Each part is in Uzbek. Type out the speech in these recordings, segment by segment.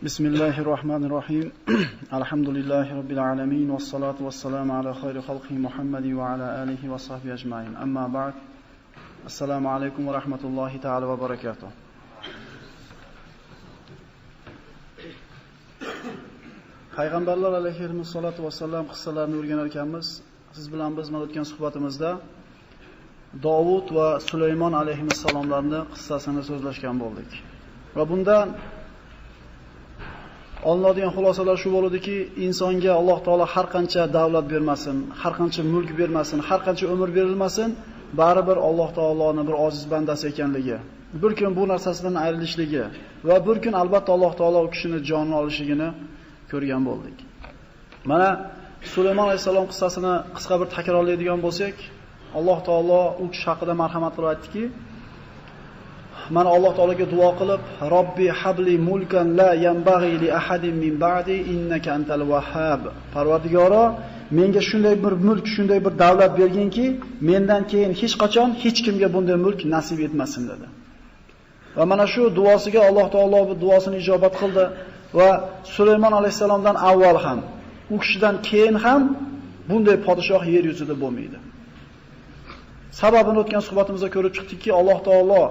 Bismillahirrahmanirrahim. Alhamdulillahi Rabbil alamin. Vassalatu vassalamu ala khayri khalqihi Muhammadi va ala alihi va sahbihi ajma'in. Amma ba'd. Assalomu alaykum va rahmatullohi ta'ala va barakatuh. Payg'ambarlar alayhissalatu vassalam qissalarini o'rganar ekanmiz. Siz bilan biz mana o'tgan suhbatimizda Davud va Sulaymon alayhissalomlarning qissasini so'zlashgan bo'ldik. Va bundan olinadigan xulosalar shu bo'ladiki, insonga Alloh taolo har qancha davlat bermasin, har qancha mulk bermasin, har qancha umr berilmasin, baribir Alloh taoloning bir ojiz bandasi ekanligi, bir kun bu narsasidan ayrilishligi va bir kun albatta Alloh taolo u kishini jonini olishligini ko'rgan bo'ldik. Mana Sulaymon alayhisalom qissasini qisqa bir takrorlaydigan bo'lsak, Alloh taolo u kishi haqida marhamat qilib aytdiki, mana Alloh taologa duo qilib, Robbi habli mulkan la yanbaghi li ahadin min ba'di innaka antal wahhab. Parvardigoro, menga shunday bir mulk, shunday bir davlat berginki, mendan keyin hech qachon hech kimga bunday mulk nasib etmasin dedi. Va mana shu duosiga Alloh taolo bu duosini ijobat qildi va Sulaymon alayhisalomdan avval ham, u kishidan keyin ham bunday podshoh yer yuzida bo'lmaydi. Sababini o'tgan suhbatimizda ko'rib chiqdikki, Alloh taolo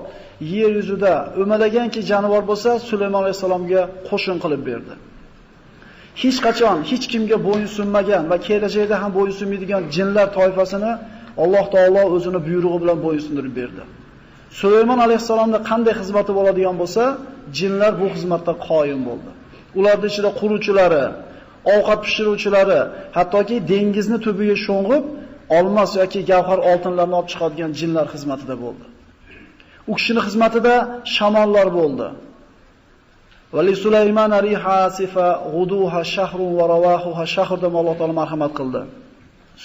yer yuzida o'malaganki jonivor bo'lsa, Sulaymon alayhisalomga qo'shin qilib berdi. Hech qachon hech kimga bo'ysunmagan va kelajakda ham bo'ysunmaydigan jinlar toifasini Alloh taolo o'zini buyrug'i bilan bo'ysundirib berdi. Sulaymon alayhisalomning qanday xizmati bo'ladigan bo'lsa, jinlar bu xizmatda qoyim bo'ldi. Ularning ichida quruvchilari, ovqat pishiruvchilari, hattoki dengizni tubiga sho'ng'ib olmos yoki gavhar oltinlarni olib chiqadigan jinlar xizmatida bo'ldi. U kishining xizmatida shamollar bo'ldi. Va li Sulaymon riha sifa ghuduha shahrun va rawahuha shahr deb Alloh taolo marhamat qildi.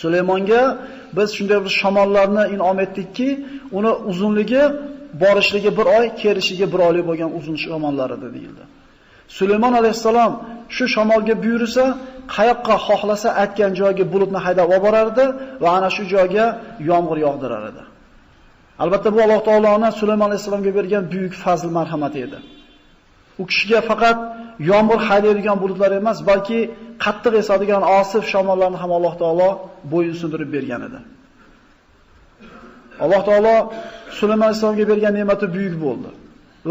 Sulaymonga biz shunday bir shamollarni in'om etdikki, uni uzunligi borishligi 1 oy, kelishligi 1 oylik bo'lgan uzun shamollar edi deyildi. Sulaymon alayhisalom shu shamolga buyursa, qayoqqa xohlasa aytgan joyga bulutni haydab olib borardi va ana shu joyga yomg'ir yog'dirar edi. Albatta bu Alloh taoloning Sulaymon alayhisalomga bergan buyuk fazl marhamati edi. U kishiga faqat yomg'ir haydaydigan bulutlar emas, balki qattiq esadigan osif shamollarni ham Alloh taolo bo'yinsundirib bergan edi. Alloh taolo Sulaymon alayhisalomga bergan ne'mati buyuk bo'ldi.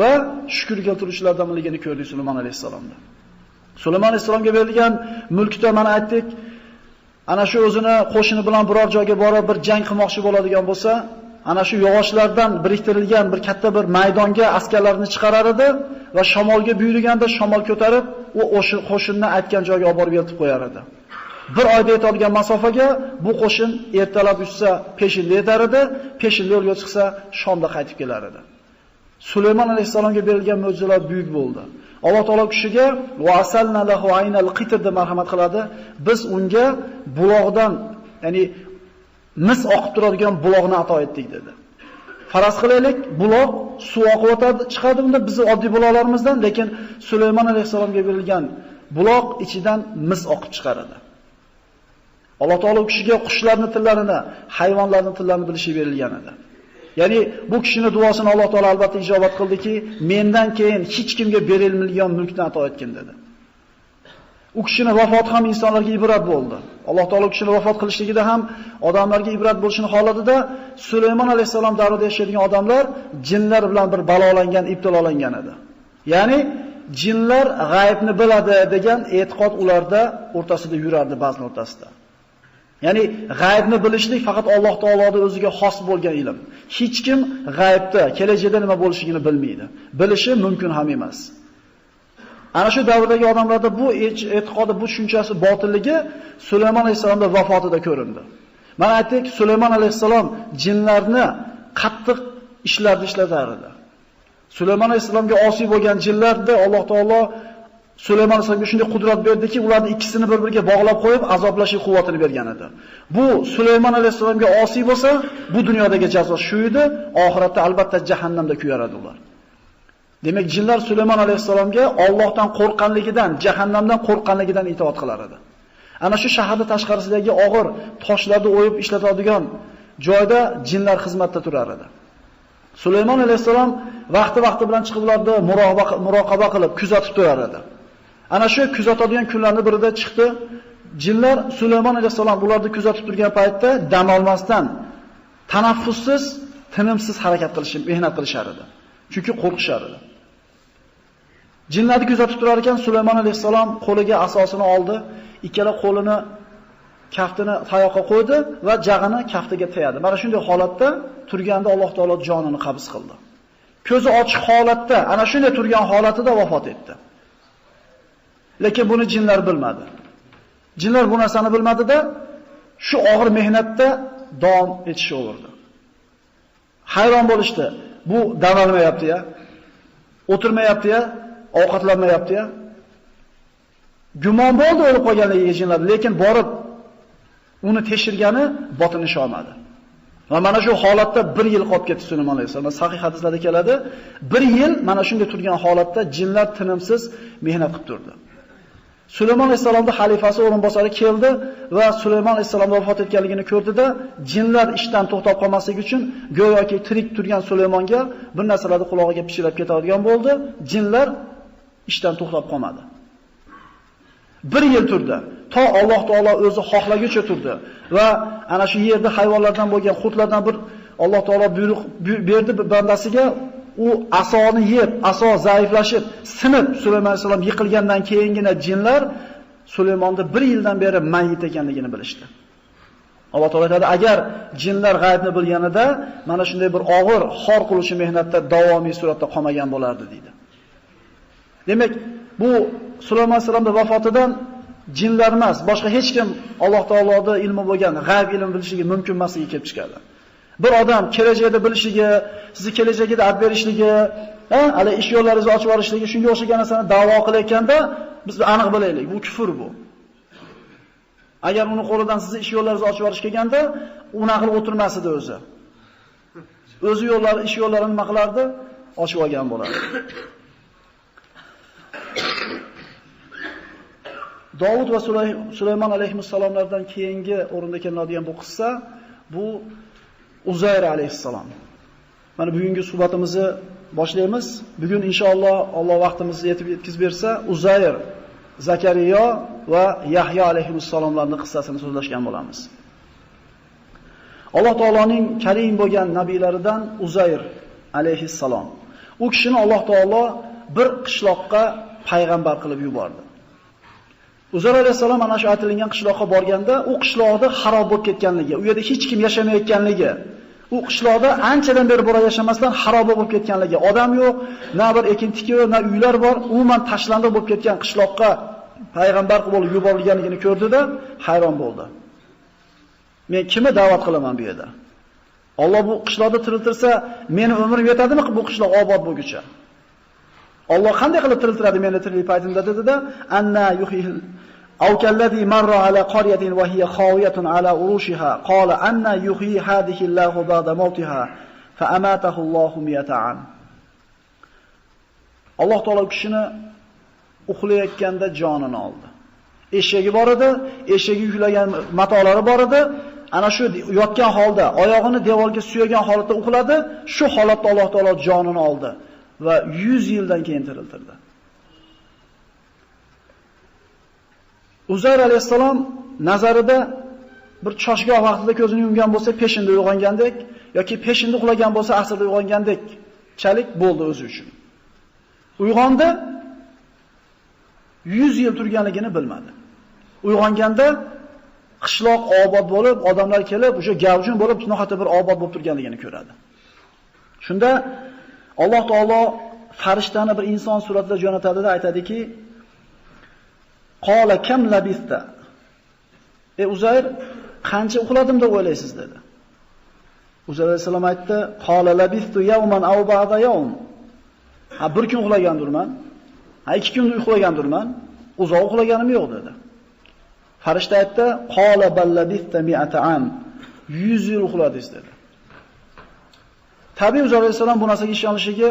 Va shukr keltiruvchilardan biligini ko'rdik Sulaymon alayhisalomda. Sulaymon alayhisalomga berilgan mulkda mana aytdik, ana shu o'zini qo'shini bilan biror joyga borib bir jang qilmoqchi bo'ladigan bo'lsa, ana shu yog'ochlardan biriktirilgan bir katta bir maydonga askarlarni chiqarar edi va shamolga buyurganda shamol ko'tarib, u qo'shinni aytgan joyga olib borib yetib qo'yar edi. 1 oyda yetadigan masofaga bu qo'shin ertalab uchsa peshinda yetar edi, peshinda yo'lga chiqsa shomda qaytib kelar edi. Sulaymon alayhisalomga berilgan mo'jizalar buyuk bo'ldi. Alloh taolo kishiga va asalna lahu aynal qitr deb marhamat qiladi. Biz unga buloqdan, ya'ni mis oqib turadigan buloqni ato etdik dedi. Faraz qilaylik, buloq suv oqib o'tadi, chiqadi unda bizning oddiy buloqlarimizdan, lekin Sulaymon alayhisalomga berilgan buloq ichidan mis oqib chiqaradi. Alloh taolo kishiga qushlarning tillarini, hayvonlarning tillarini bilishi berilgan edi. Ya'ni bu kishining duosini Alloh taolo albatta ijobat qildiki, mendan keyin hech kimga berilmagan mulkni ato etgan dedi. U kishining vafoti ham insonlarga ibrat bo'ldi. Alloh taolo kishini vafot qilishligida ham odamlarga ibrat bo'lishini xohladida, Sulaymon alayhisalom davrida yashaydigan odamlar jinlar bilan bir balolangan, ibtilolangan edi. Ya'ni jinlar g'aybni biladi degan e'tiqod ularda o'rtasida yurardi, ba'zi o'rtasida. Ya'ni g'aybni bilishlik faqat Alloh taoloning o'ziga xos bo'lgan ilm. Hech kim g'aybda kelajakda nima bo'lishligini bilmaydi. Bilishi mumkin ham emas. Ana shu davrdagi odamlarda bu e'tiqodi, bu tushunchasi botilligi Sulaymon alayhisalomning vafotida ko'rindi. Mana aytdik, Sulaymon alayhisalom jinlarni qattiq ishlarda ishlatar edi. Sulaymon alayhisalomga osiy bo'lgan jinlarda Alloh taolo Sulaymon alayhisalomga shunday qudrat berdiki, ularning ikkisini bir-biriga bog'lab qo'yib, azoblash quvvatini bergan edi. Bu Sulaymon alayhisalomga osiy bo'lsa, bu dunyodagi jazo shu edi, oxiratda albatta jahannamda kuyaradi ular. Demak, jinlar Sulaymon alayhisalomga Allohdan qo'rqqanligidan, jahannamdan qo'rqqanligidan itoat qilar edi. Ana shu shaharda tashqarisidagi og'ir toshlarni o'yib ishlatadigan joyda jinlar xizmatda turar edi. Sulaymon alayhisalom vaqti bilan chiqib ularni muroqaba qilib, kuzatib turar edi. Ana shu kuzatadigan kunlarning birida chiqdi. Jinlar Sulaymon alayhisalom ularni kuzatib turgan paytda dam olmasdan, tanaffussiz, tinimsiz harakat qilishib, mehnat qilishar edi. Chunki qo'rqishar edi. Jinlarni kuzatib turar ekan, Sulaymon alayhisalom qo'liga asosini oldi, ikkala qo'lini kaftini tayoqqa qo'ydi va jag'ini kaftiga tayadi. Mana shunday holatda turganda Alloh taolo jonini qabz qildi. Ko'zi ochiq holatda, ana shunday turgan holatida vafot etdi. Lekin buni jinlar bilmadi. Jinlar bu narsani bilmadi-da, shu og'ir mehnatda davom etishaverdi. Hayron bo'lishdi. Bu dam olmayapti-ya. O'tirmayapti-ya, ovqatlanmayapti-ya. Gumon bo'ldi o'lib qolganligiga jinlar, lekin borib uni tekshirgani botinishga olmadi. Va mana shu holatda 1 yil qolib ketdi Sulaymon alayhisalom. Sahih hadislarda keladi, 1 yil mana shunday turgan holatda jinlar tinimsiz mehnat qilib turdi. Sulaymon alayhisalomning xalifasi o'rinbosari keldi va Sulaymon alayhisalom vafot etganligini ko'rdi-da, jinlar ishdan to'xtab qolmasligi uchun go'yoki tirik turgan Sulaymonga bir narsalarni qulog'iga pichirlab ketadigan bo'ldi. Jinlar ishdan to'xtab qolmadi. 1 yil turdi. To Alloh taolo o'zi xohlaguncha turdi va ana shu yerda hayvonlardan bo'lgan xurtlardan bir Alloh taolo buyruq berdi bandasiga, u asoni yeb, aso zaiflashib, sinib Sulaymon alayhisalom yiqilgandan keyingina jinlar Sulaymonni 1 yildan beri mayit ekanligini bilishdi. Alloh taolo aytadi, agar jinlar g'aybni bilganida mana shunday bir og'ir, xor qiluvchi mehnatda davomiy suratda qolmagan bo'lardi deydi. Demak, bu Sulaymon alayhisalomning vafotidan jinlar emas, boshqa hech kim Alloh taoloning ilmi bo'lgan g'ayb ilm bilishligi mumkin emasligi kelib chiqadi. Bir odam kelajakda bilishligi, sizni kelajakda aytib berishligi, hali ish yo'llaringizni ochib yuborishligi, shunga o'xshagan narsani da'vo qilayotganda biz aniq bilaylik, bu kufr bu. Agar uni qo'lidan sizni ish yo'llaringizni ochib yuborish kelganda, unaqa qilib o'tirmas edi o'zi. O'zi yo'llari, ish yo'llarini nima qilardi? Ochib olgan bo'lardi. Davud va Sulaymon alayhissalomlardan keyingi o'rinda keladigan bu qissa, bu Uzayr alayhissalom. Mana bugungi suhbatimizni boshlaymiz. Bugun inshaalloh Alloh vaqtimizni yetkazib bersa, Uzayr, Zakariya va Yahyo alayhissalomlarning qissasini so'zlashgan bo'lamiz. Alloh taoloning karim bo'lgan nabiylaridan Uzayr alayhissalom. U kishini Alloh taolo bir qishloqqa payg'ambar qilib yubordi. Uzayr alayhissalom ana shu aytilgan qishloqqa borganda, u qishloqda xarob bo'lib ketganligi, u yerda hech kim yashamayotganligi, u qishloqda anchadan beri bora yashamasdan xarob bo'lib ketganligi, odam yo'q, na bir ekin-tik yo'q, na uylar bor, umuman tashlandi bo'lib ketgan qishloqqa payg'ambar qilib yuborilganligini ko'rdi-da, hayron bo'ldi. Men kimni da'vat qilaman bu yerda? Alloh bu qishloqda tiriltirsa, meni umrim yetadimi bu qishloq obod bo'lguncha? Alloh qanday qilib tiriltiradi meni tiriklik paytimda dedi-da, anna yuhil aw kallazi marra ala qaryatin wa hiya khawiyatun ala urushiha qala anna yuhyi hadhihi Allahu ba'da mawtiha fa amatahu Allahu miyata'an. Alloh taolo kishini uxlayotganda jonini oldi. Eshagi bor edi, eshagi yuklagan matolari bor edi. Ana shu yotgan holda, oyog'ini devorga suyagan holatda uxladi, shu holatda Alloh taolo jonini oldi va 100 yildan keyin tiriltirdi. Uzayr alayhissalom nazarida bir choshgoh vaqtida ko'zini yumgan bo'lsa, peshinda uyg'ongandek yoki peshinda uxlagan bo'lsa, asrda uyg'ongandek chalik bo'ldi o'zi uchun. Uyg'ondi, 100 yil turganligini bilmadi. Uyg'onganda qishloq obod bo'lib, odamlar kelib, o'sha gavjun bo'lib, nohata bir obod bo'lib turganligini ko'radi. Shunda Alloh taolo farishtani bir inson suratida jo'natadi-da, aytadiki: "Qala kam labista?" Uzayr, qancha uxladim deb o'ylaysiz dedi. Uzayr alayhisalom aytdi: "Qala labistu yawman aw ba'da yawm." Bir kun uxlagandirman. 2 kun uxlagandirman. Uzoq uxlaganim yo'q dedi. Farishta aytdi: "Qala bal labista mi'ata am." 100 yil uxladingiz dedi. Tabiiy Uzayr alayhisalom bu narsaga ishonishligi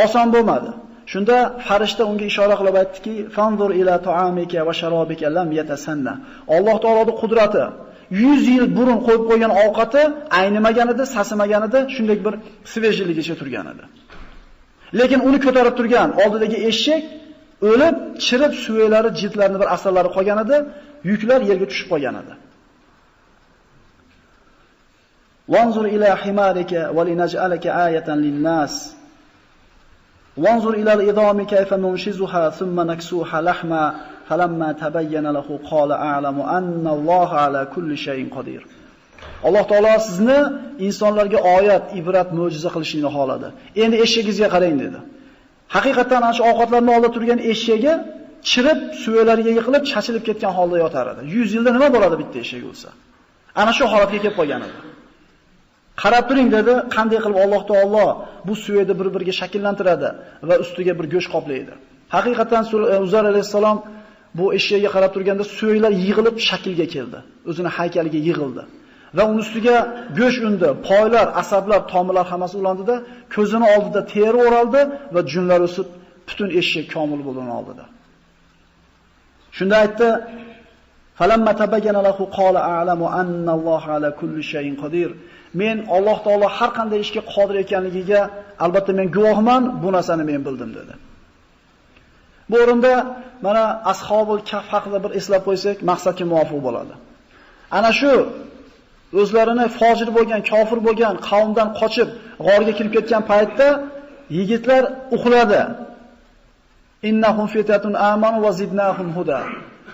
oson bo'lmadi. Shunda farishta unga ishora qilib aytdiki: "Fanzur ila ta'amika va sharobika lam yatasanna." Alloh taoloning qudrati 100 yil burun qo'yib qo'ygan ovqati aynimagan edi, sasimagan edi, shunday bir svejligicha turgan edi. Lekin uni ko'tarib turgan oldidagi eshak o'lib, chirib suvaklari, jildlarining bir asarlari qolgan edi, yuklar yerga tushib qolgan edi. Wanzur ila himarika wa linaj'alaka ayatan lin-nas. Wanzur ila al-idami kayfa nunshizuha thumma naksuha lahma falamma tabayyana lahu qala a'lamu anna Alloha ala kulli shay'in qodir. Alloh taolo sizni insonlarga oyat, ibrat, mo'jiza qilishni xohladi. Endi eshagingizga qarang dedi. Haqiqatan ana shu ovqatlarning oldida turgan eshagiga chirib, suvaklariga yiqilib, chachilib ketgan holda yotar edi. 100 yilda nima bo'ladi bitta eshak bo'lsa? Ana shu holatga kelib qolgan edi. Qarab turing dedi, qanday qilib Alloh taolo bu suvayni bir-biriga shakllantiradi va ustiga bir go'sht qoplaydi. Haqiqatan Uzayr alayhisalom bu eshakga qarab turganda suvaylar yig'ilib shaklga keldi. O'zini haykaliga yig'ildi. Va uning ustiga go'sht undi, poylar, asablar, tomirlar hammasi ulandida, ko'zini oldida teri o'raldi va junlar o'sib, butun eshak komil bo'ldi uning oldida. Shunda aytdi: "Falamma tabayyana lahu qala a'lamu anna Alloha ala kulli shay'in qodir." Men Alloh taolo har qanday ishga qodir ekanligiga albatta men guvohman, bu narsani men bildim dedi. Bu o'rinda mana Ashobul Kahf haqida bir eslab qo'ysak, maqsadga muvofiq bo'ladi. Ana shu o'zlarini fojir bo'lgan, kofir bo'lgan qavmdan qochib g'orga kirib ketgan paytda yigitlar uxladi. Innahum fitatun amanu va zidnahum huda.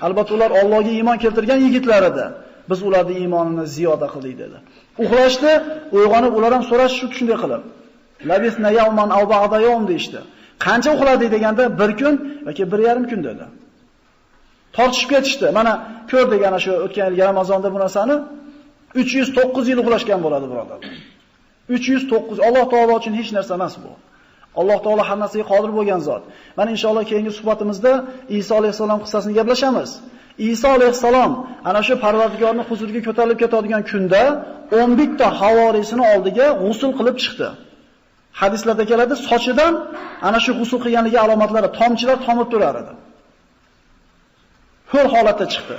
Albatta ular Allohga iymon keltirgan yigitlar edi. Biz ularning iymonini ziyoda qildik dedi. Uxlashdi, uyg'onib ular ham so'rashdi shunday qilib. Labisna yawman aw ba'da yawm deydi. Qancha uxladik deganda 1 kun yoki 1,5 kun dedi. Tortishib ketishdi. Mana ko'rdik ana shu o'tgan yil Ramazonda bu narsani 309 yil uxlashgan bo'ladi birodar. 309 Alloh taolo uchun hech narsa emas bu. Alloh taolo har narsaga qodir bo'lgan zot. Mana inshaalloh keyingi suhbatimizda Iso alayhisalom qissasini gaplashamiz. Iso alayhisalom ana shu Parvardigorning huzuriga ko'tarilib ketadigan kunda 11 ta havorisini oldiga g'usl qilib chiqdi. Hadislarda keladi, sochidan ana shu g'usl qilganligi alomatlari, tomchilar tomib turar edi. Ho'l holatda chiqdi.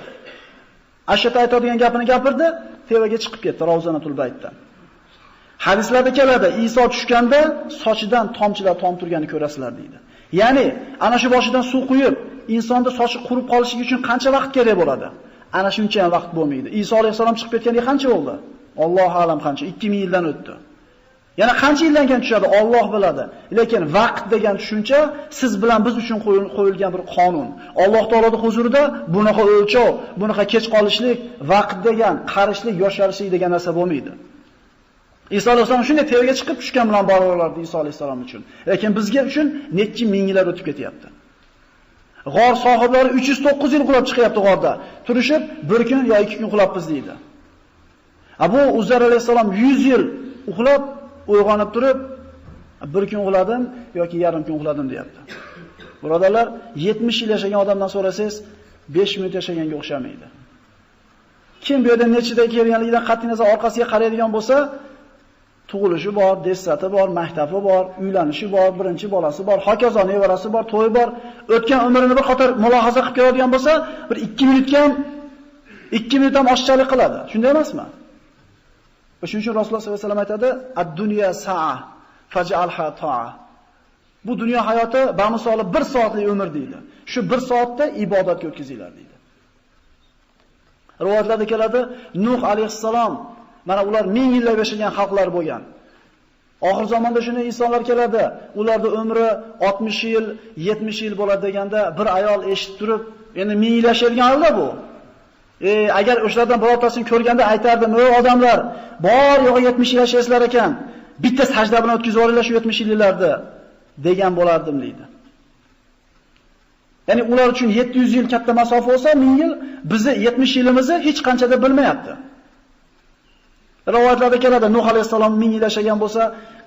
Ashata aytadigan gapini gapirdi, tevaga chiqib ketdi Ravzanatul Baytdan. Hadislarda keladi, Iso tushganda sochidan tomchilar tomib turganini ko'rasizlar deydi. Ya'ni ana shu boshidan suv quyib, insonda sochi qurib qolishiga uchun qancha vaqt kerak bo'ladi? Ana shuncha ham vaqt bo'lmaydi. Iso alayhisalom chiqib ketganiga qancha bo'ldi? Alloh a'lam qancha, 2000 yildan o'tdi. Yana qancha yildan keyin tushadi? Alloh biladi. Lekin vaqt degan tushuncha siz bilan biz uchun qo'yilgan bir qonun. Alloh taoloning huzurida bunaqa o'lchov, bunaqa kech qolishlik, vaqt degan, qarishlik, yosharishlik degan narsa bo'lmaydi. Iso alayhisalom shunday tevaga chiqib tushgan bilan barobarlardi Iso alayhisalom uchun. Lekin bizga uchun necha ming yillar o'tib ketyapti. G'or sohiblari 309 yil uxlab chiqyapti g'orda. Turishib 1 kun yo 2 kun uxlabmiz deydi. Abu Uzayr alayhisalom 100 yil uxlab, uyg'onib turib 1 kun uxladim yoki yarim kun uxladim deyapti. Birodarlar, 70 yil yashagan odamdan so'rasangiz 5 minut yashaganga o'xshamaydi. Kim bu yerda nechida kelganligidan qat'iy nazar orqasiga qaraydigan bo'lsa, tug'ilishi bor, dessati bor, maktabi bor, uylanishi bor, birinchi bolasi bor, hokazo nevarasi bor, to'yi bor, o'tgan umrini bir qator mulohaza qilib ko'radigan bo'lsa, bir 2 minut ham oshchalik qiladi. Shunday emasmi? Shuning uchun Rasululloh sollallohu alayhi vasallam aytadi: "Ad-dunya sa'a faj'alha ta'a." Bu dunyo hayoti bamisoli 1 soatlik umr deydi. Shu 1 soatda ibodatga o'tkazinglar deydi. Rivoyatlarda keladi, Nuh alayhissalom mana ular 1000 yillar yashagan xalqlar bo'lgan. Oxir zamonda shunday insonlar keladi. Ularning umri 60 yil, 70 yil bo'ladi deganda bir ayol eshitib turib, endi 1000 yil yashaydigan holda bu. Agar o'shalardan birortasini ko'rganda aytardim, "Ey odamlar, bor yo'g'i 70 yil yashaysizlar ekan. Bitta sajda bilan o'tkazib yuboringlar shu 70 yillarni" degan bo'lardim deydi. Ya'ni ular uchun 700 yil katta masofa bo'lsa, 1000 yil, bizni 70 yilimizni hech qanchada bilmayapti. Rivoyatlarda keladi, Nuh alayhisalom 1000 yil yashagan bo'lsa,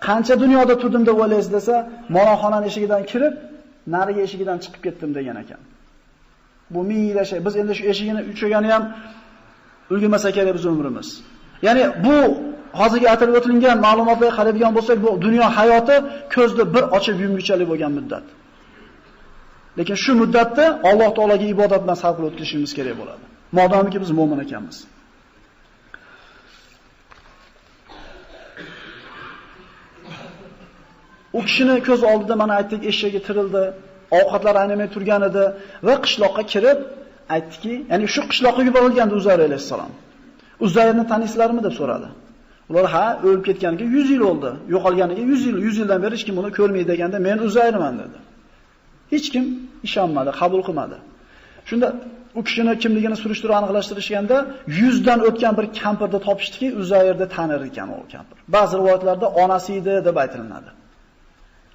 qancha dunyoda turdim deb o'ylaysiz desa, maloxonaning eshigidan kirib, nariga eshigidan chiqib ketdim degan ekan. Bu 1000 yil yashay. Biz endi shu eshigini uchirgani ham ulgurmasa kerak biz umrimiz. Ya'ni bu hozirgi aytilib o'tilgan ma'lumotlarga qaraydigan bo'lsak, bu dunyo hayoti ko'zni bir ochib yumgichalik bo'lgan muddat. Lekin shu muddatda Alloh taolaga ibodat bilan sarf qilib o'tkazishimiz kerak bo'ladi. Modomiki biz mo'min ekanmiz. U kishini ko'z oldida mana aytdik, eshagi tirildi. ovqatlar aynamay turgan edi va qishloqqa kirib aytdiki, ya'ni shu qishloqqa yuborilgandi Uzayr alayhisalom. Uzayrni taniysizlarmi deb so'radi. Ular ha, o'lib ketganiga 100 yil bo'ldi. Yo'qolganiga 100 yildan beri hech kim uni ko'rmaydi deganda men Uzayrman dedi. Hech kim ishonmadi, qabul qilmadi. Shunda u kishini kimligini surishtirib aniqlashtirishganda 100 dan o'tgan bir kampirni topishdiki, Uzayrni tanir ekan u kampir. Ba'zi rivoyatlarda onasi edi deb aytiladi.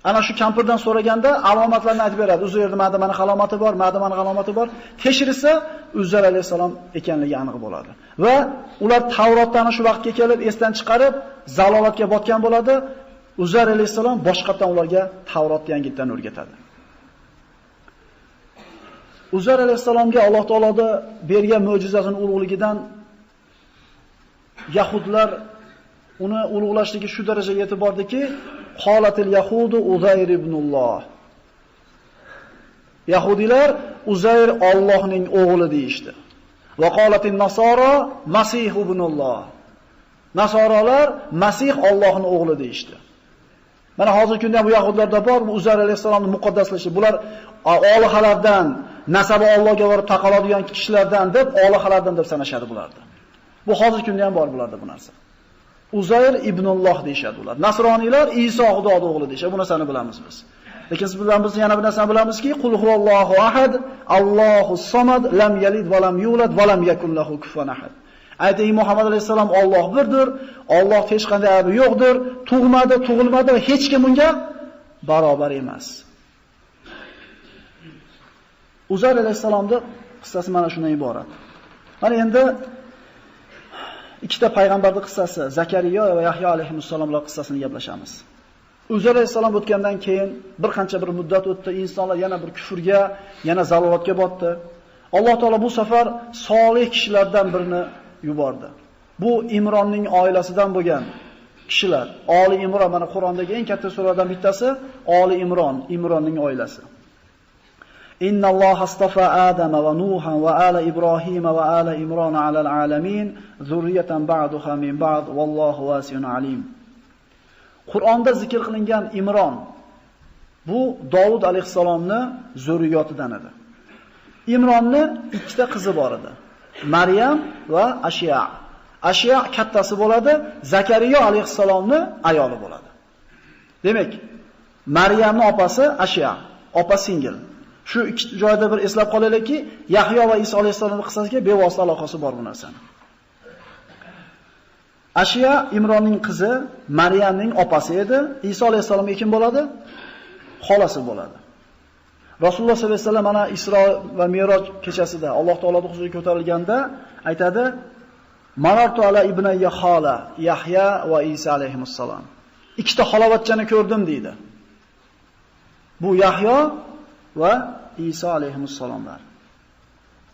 Ana shu kampirdan so'raganda alomatlarni aytib beradi. Uzayrda mana alomati bor, mana alomati bor. Tekshirsa Uzayr alayhisalom ekanligi aniq bo'ladi. Va ular Tavrotdan shu vaqtga kelib esdan chiqarib, zalolatga botgan bo'ladi. Uzayr alayhisalom boshqatdan ularga Tavrotni yangitdan o'rgatadi. Uzayr alayhisalomga Alloh taoloda bergan mo'jizasining ulug'ligidan yahudlar uni ulug'lashligi shu darajaga yetib bordiki, qolatil yahudu Uzayr ibnulloh. Yahudilar Uzayr Allohning o'g'li deyishdi. Va qolatin nasara Masih ibnulloh. Nasoralar Masih Allohning o'g'li deyishdi. Mana hozirgi kunda bu yahudlarda bor, bu Uzayr alayhisalomni muqaddaslashi. Bular olihalardan, nasabi Allohga borib taqaladigan kishilardan deb olihalardan deb sanashadi bularni. Bu hozirgi kunda ham bor bularda bu narsa. Uzayr ibnulloh deyshadi ular. Nasroniylar Iso Xudoning o'g'li deyshadi. Bu narsani bilamiz biz. Lekin biz yana bir narsani bilamizki, qul huvallohu ahad, Allohus samad, lam yalid va lam yulad va lam yakul lahu kufuwan ahad. Ayting Muhammad alayhisalom Alloh birdir, Alloh hech qanday aybi yo'qdir, tug'madi, tug'ilmadi va hech kim unga barobar emas. Uzayr alayhisalomning qissasi mana shundan iborat. Mana endi ikkita payg'ambarning qissasi, Zakariya va Yahyo alayhissalomlar qissasini gaplashamiz. Uzayr alayhisalom o'tgandan keyin bir qancha bir muddat o'tdi, insonlar yana bir kufrga, yana zalolatga botdi. Alloh taolo bu safar solih kishilardan birini yubordi. Bu Imronning oilasidan bo'lgan kishilar. Oli Imron mana Qur'ondagi eng katta suralardan bittasi Oli Imron, Imronning oilasi. Innalloha astafa Adama va Nuhan va ala Ibrohima va ala Imron alal alamin, zurriyatan ba'duha min ba'd, vallohu wasi'un alim. Qur'onda zikr qilingan Imron bu Davud alayhisalomning zurriyotidan edi. Imronning ikkita qizi bor edi. Maryam va Ashiya. Ashiya kattasi bo'ladi, Zakariya alayhisalomning ayoli bo'ladi. Demak, Maryamning opasi Ashiya, opa singil. Shu ikki joyda bir eslab qolaylikki, Yahyo va Iso alayhisalomning qissasiga bevosita aloqasi bor bu narsani. Ashiya Imronning qizi, Maryamning opasi edi. Iso alayhisalomga kim bo'ladi? Xolasi bo'ladi. Rasululloh sollallohu alayhi vasallam mana Isro va Miroj kechasida Alloh taoloning huzuriga ko'tarilganda aytadi: "Marartu ala ibnayya xola, Yahya va Isa alayhissalom." Ikkita xolovatchani ko'rdim deydi. Bu Yahyo va Isa alayhissalomlar.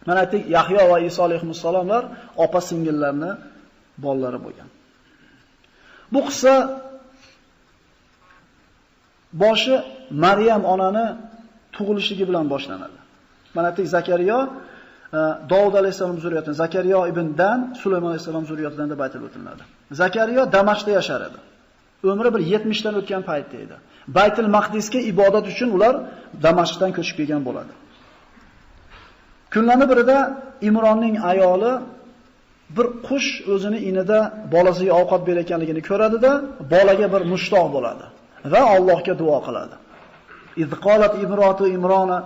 Mana aytdik, Yahyo va Isa alayhissalomlar opa singillarning bolalari bo'lgan. Bu qissa boshi Maryam onani tug'ilishligi bilan boshlanadi. Mana aytdik, Zakariya Davud alayhisalom zurriyatidan, Zakariya ibndan Sulaymon alayhisalom zurriyatidan deb aytilib o'tiladi. Zakariya Damashqda yashar edi. Umri bir 70 dan o'tgan paytda edi. Baytul Maqdisga ibodat uchun ular Damashqdan ko'chib kelgan bo'ladi. Kunlarning birida Imronning ayoli bir qush o'zini inida bolasiga ovqat berayotganligini ko'radi-da, bolaga bir mushtoq bo'ladi va Allohga duo qiladi. İz qalat imratu Imrona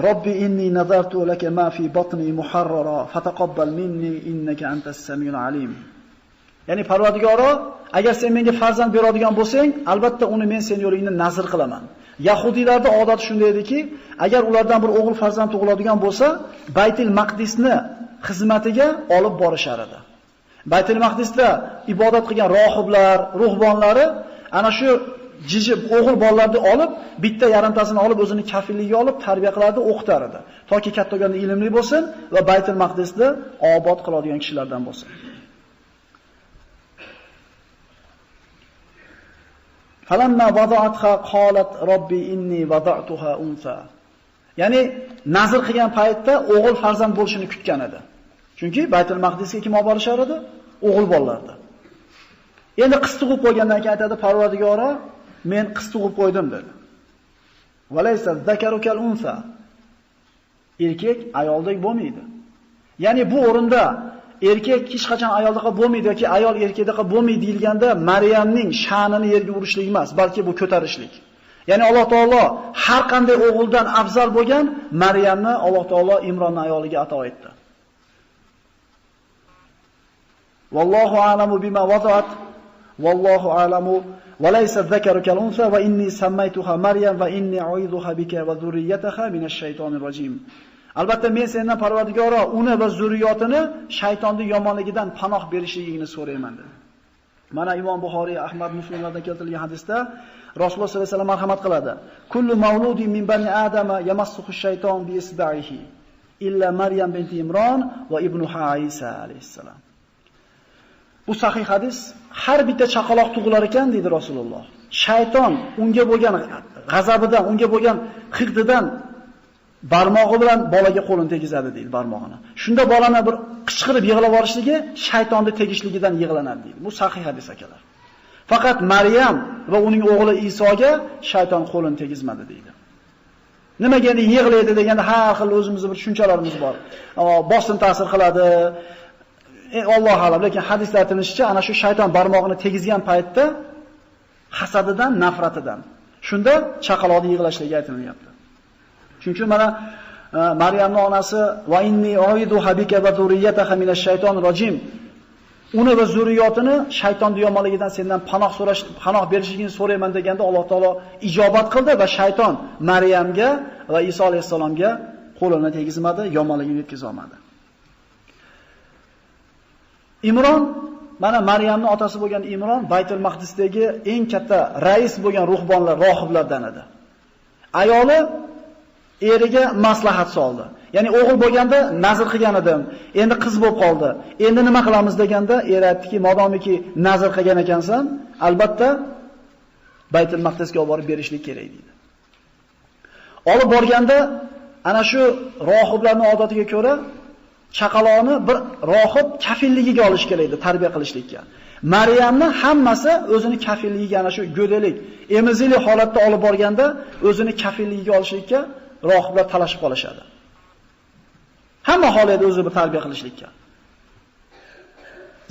Robbi inni nazartu laka ma fi batni muharrara fataqabbal minni innaka antas samiul alim. Ya'ni Parvardigoro, agar sen menga farzand beradigan bo'lsang, albatta uni men sen yo'lingni nazr qilaman. Yahudiylarning odati shunday ediki, agar ulardan bir o'g'il farzand tug'iladigan bo'lsa, Baytul Maqdisni xizmatiga olib borishar edi. Baytul Maqdisda ibodat qilgan rohiblar, ruhbonlari ana shu jijib o'g'il bolalarni olib, bitta yarimtasini olib o'zini kafilligiga olib tarbiya qiladi, o'qitar edi. Toki katta bo'lganda ilmli bo'lsin va Baytul Maqdisni obod qiladigan kishilardan bo'lsin. Falamma wada'atha qalat robbi inni wada'tuha unsa. Ya'ni nazr qilgan paytda o'g'il farzand bo'lishini kutgan edi. Chunki Baytul Maqdisga kim olib borishar edi? O'g'il bolalardi. Endi qiz tug'ib qo'ygandan keyin aytadi, Parvardigoro, men qiz tug'ib qo'ydim dedi. Valaysa zakaru kal unsa. Erkak ayoldek bo'lmaydi. Ya'ni bu o'rinda erkak hech qachon ayoldaqa bo'lmaydi yoki ayol erkakdaqa bo'lmaydi deyilganda Maryamning sha'nini yerga urishlik emas, balki bu ko'tarishlik. Ya'ni Alloh taolo har qanday o'g'ildan afzal bo'lgan Maryamni Alloh taolo Imronning ayoliga ato etdi. Vallohu a'lamu bima wada'at vallohu a'lamu walaysa dhakaru kal unsa va inni sammaytuha Maryam va inni a'udhuha bika va zurriyyataha minash shaytonir rojim. Albatta men sendan Parvardigoro uni va zurriyotini shaytonning yomonligidan panoh berishligingni so'rayman dedi. Mana Imom Buxoriy, Ahmad, Muslimlardan keltirilgan hadisda Rasululloh sollallohu alayhi vasallam marhamat qiladi. Kullu mawludin min bani Adama yamassuhu shayton bi isba'ihi illa Maryam binti Imron va ibnuha Isa alayhissalom. Bu sahih hadis. Har bitta chaqaloq tug'ilar ekan deydi Rasululloh. Shayton unga bo'lgan g'azabidan, unga bo'lgan hiqdidan barmog'i bilan bolaga qo'lini tegizadi deydi, barmog'ini. Shunda bolani bir qichqirib yig'lab yuborishligi shaytonning tegishligidan yig'lanadi deydi. Bu sahih hadis akalar. Faqat Maryam va uning o'g'li Isoga shayton qo'lini tegizmadi deydi. Nimaga endi yig'laydi deganda har xil o'zimizga bir tushunchalarimiz bor. Bosim ta'sir qiladi. Alloh a'lam, lekin hadisda aytilishicha, ana shu shayton barmog'ini tegizgan paytda hasadidan, nafratidan. Shunda chaqaloqning yig'lashligi aytilyapti. Chunki mana Maryamning onasi va inni oiduha bika va zurriyataha minash shaytonir rojim. Uni va zurriyotini shaytonning yomonligidan sendan panoh berishligini so'rayman deganda Alloh taolo ijobat qildi va shayton Maryamga va Iso alayhisalomga qo'lini tegizmadi, yomonligini yetkiza olmadi. Imron, mana Maryamning otasi bo'lgan Imron Baytul Maqdisdagi eng katta rais bo'lgan ruhbonlar, rohiblardan edi. Ayoli eriga maslahat soldi. Ya'ni o'g'il bo'lganda nazr qilgan edim, endi qiz bo'lib qoldi. Endi nima qilamiz deganda er aytdiki, modomiki nazr qilgan ekansan, albatta Baytul Maqdisga olib borib berishlik kerak dedi. Olib borganda ana shu rohiblarning odatiga ko'ra chaqaloqni bir rohib kafilligiga olish kerak edi, tarbiya qilishlikka. Maryamni hammasi o'zini kafilligiga, ana shu go'dalik, emizikli holatda olib borganda o'zini kafilligiga olishlikka rohiblar talashib qolishadi. Hamma holatda o'zi bir tarbiya qilishlikka.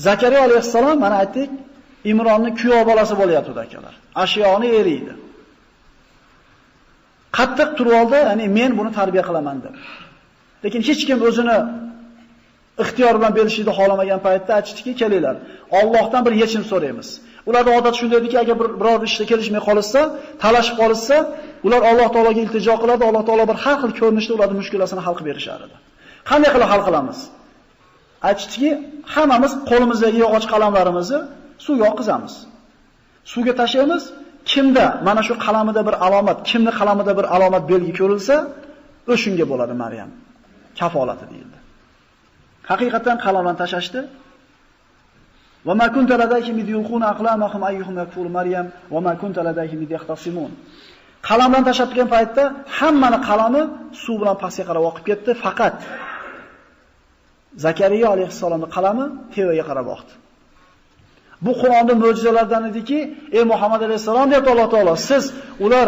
Zakariya alayhissalom mana aytdik, Imronning kuyov bolasi bo'lyapti akalar. Ashiyoni eri edi. Qattiq turib oldi, ya'ni men buni tarbiya qilaman deb. Lekin hech kim o'zini ixtiyor bilan berishni xohlamagan paytda aytishdiki, kelinglar, Allohdan bir yechim so'raymiz. Ularning odati shunday ediki, agar biror ishda kelishmay qolsa, talashib qolsa, ular Alloh taologa iltijo qiladi, Alloh taolo bir har xil ko'rinishda ularning mushkulasini hal qilib berishar edi. Qanday qilib hal qilamiz? Aytishdiki, hammamiz qo'limizdagi yog'och qalamlarimizni suvga oqizamiz. Suvga tashlaymiz. Kimda mana shu qalamida bir alomat, kimning qalamida bir alomat belgi ko'rilsa, o'shunga bo'ladi Maryam kafolati deyildi. Haqiqatan qalamdan tashashdi. Va ma kunta ladayhim id yulquna aqlamahum ayyuhum yakfuru Maryam va ma kunta ladayhim id yahtasimun. Qalamdan tashab turgan paytda hammani qalami suv bilan pastga qarab oqib ketdi, faqat Zakariya alayhissalomning qalami tevaga qarab oqdi. Bu Qur'onning mo'jizalardan ediki, ey Muhammad alayhissalom deyapti Alloh taolo, siz ular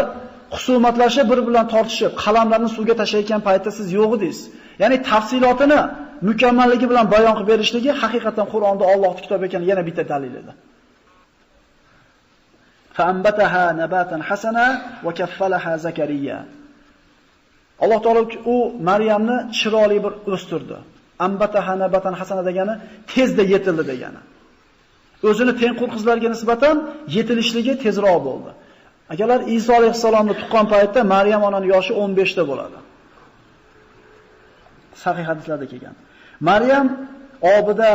husumatlashib bir bilan tortishib, qalamlarni suvga tashlayotgan paytda siz yo'q edingiz. Ya'ni tafsilotini mukammalligi bilan bayon qilib berishligi haqiqatan Qur'onda Allohning kitobi ekan yana bitta dalil edi. Fa'ambataha nabatan hasana va kaffalaha Zakariya. Alloh taolo u Maryamni chiroyli bir o'stirdi. Ambataha nabatan hasana degani tezda yetildi degani. O'zini tengqur qizlarga nisbatan yetilishligi tezroq bo'ldi. Akalar, Iso alayhissalomni tuqqan paytda Maryam onaning yoshi 15 ta bo'ladi. Sahih hadislarda kelgan. Maryam obida,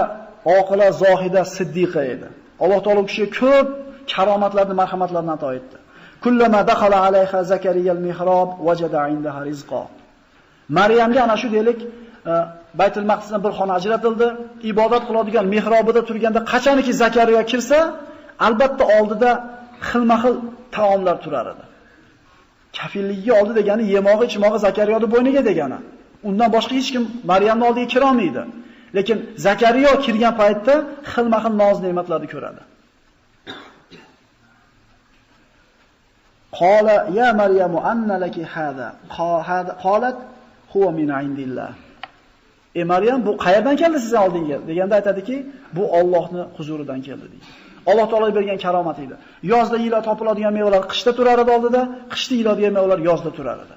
oqila, zohida, siddiqa edi. Alloh taolo u kishiga ko'p karomatlarni, marhamatlarni ato etdi. Kullama dakhala alayha Zakariya al-mihrab wajada indaha rizqa. Maryamga ana shu deylik Baytul Maqdisdan bir xona ajratildi. Ibodat qiladigan mihrobida turganda qachoniki Zakariya kirsa, albatta oldida xilma-xil taomlar turar edi. Kafilligiga oldi degani yemog'i, ichmog'i Zakariyaning bo'yniga degani. Undan boshqa hech kim Maryamning oldiga kira olmaydi. Lekin Zakariya kirgan paytda xilma-xil noz ne'matlarni ko'radi. Qala ya Maryamu anna laki hada? Qalat huwa min indillah. Maryam bu qayerdan keldi sizning oldingizga? Deganda aytadiki, bu Allohning huzuridan keldi deydi. Alloh taolo bergan karomat edi. Yozda yila topiladigan mevalar qishda turar edi oldida, qishda yiladigan mevalar yozda turar edi.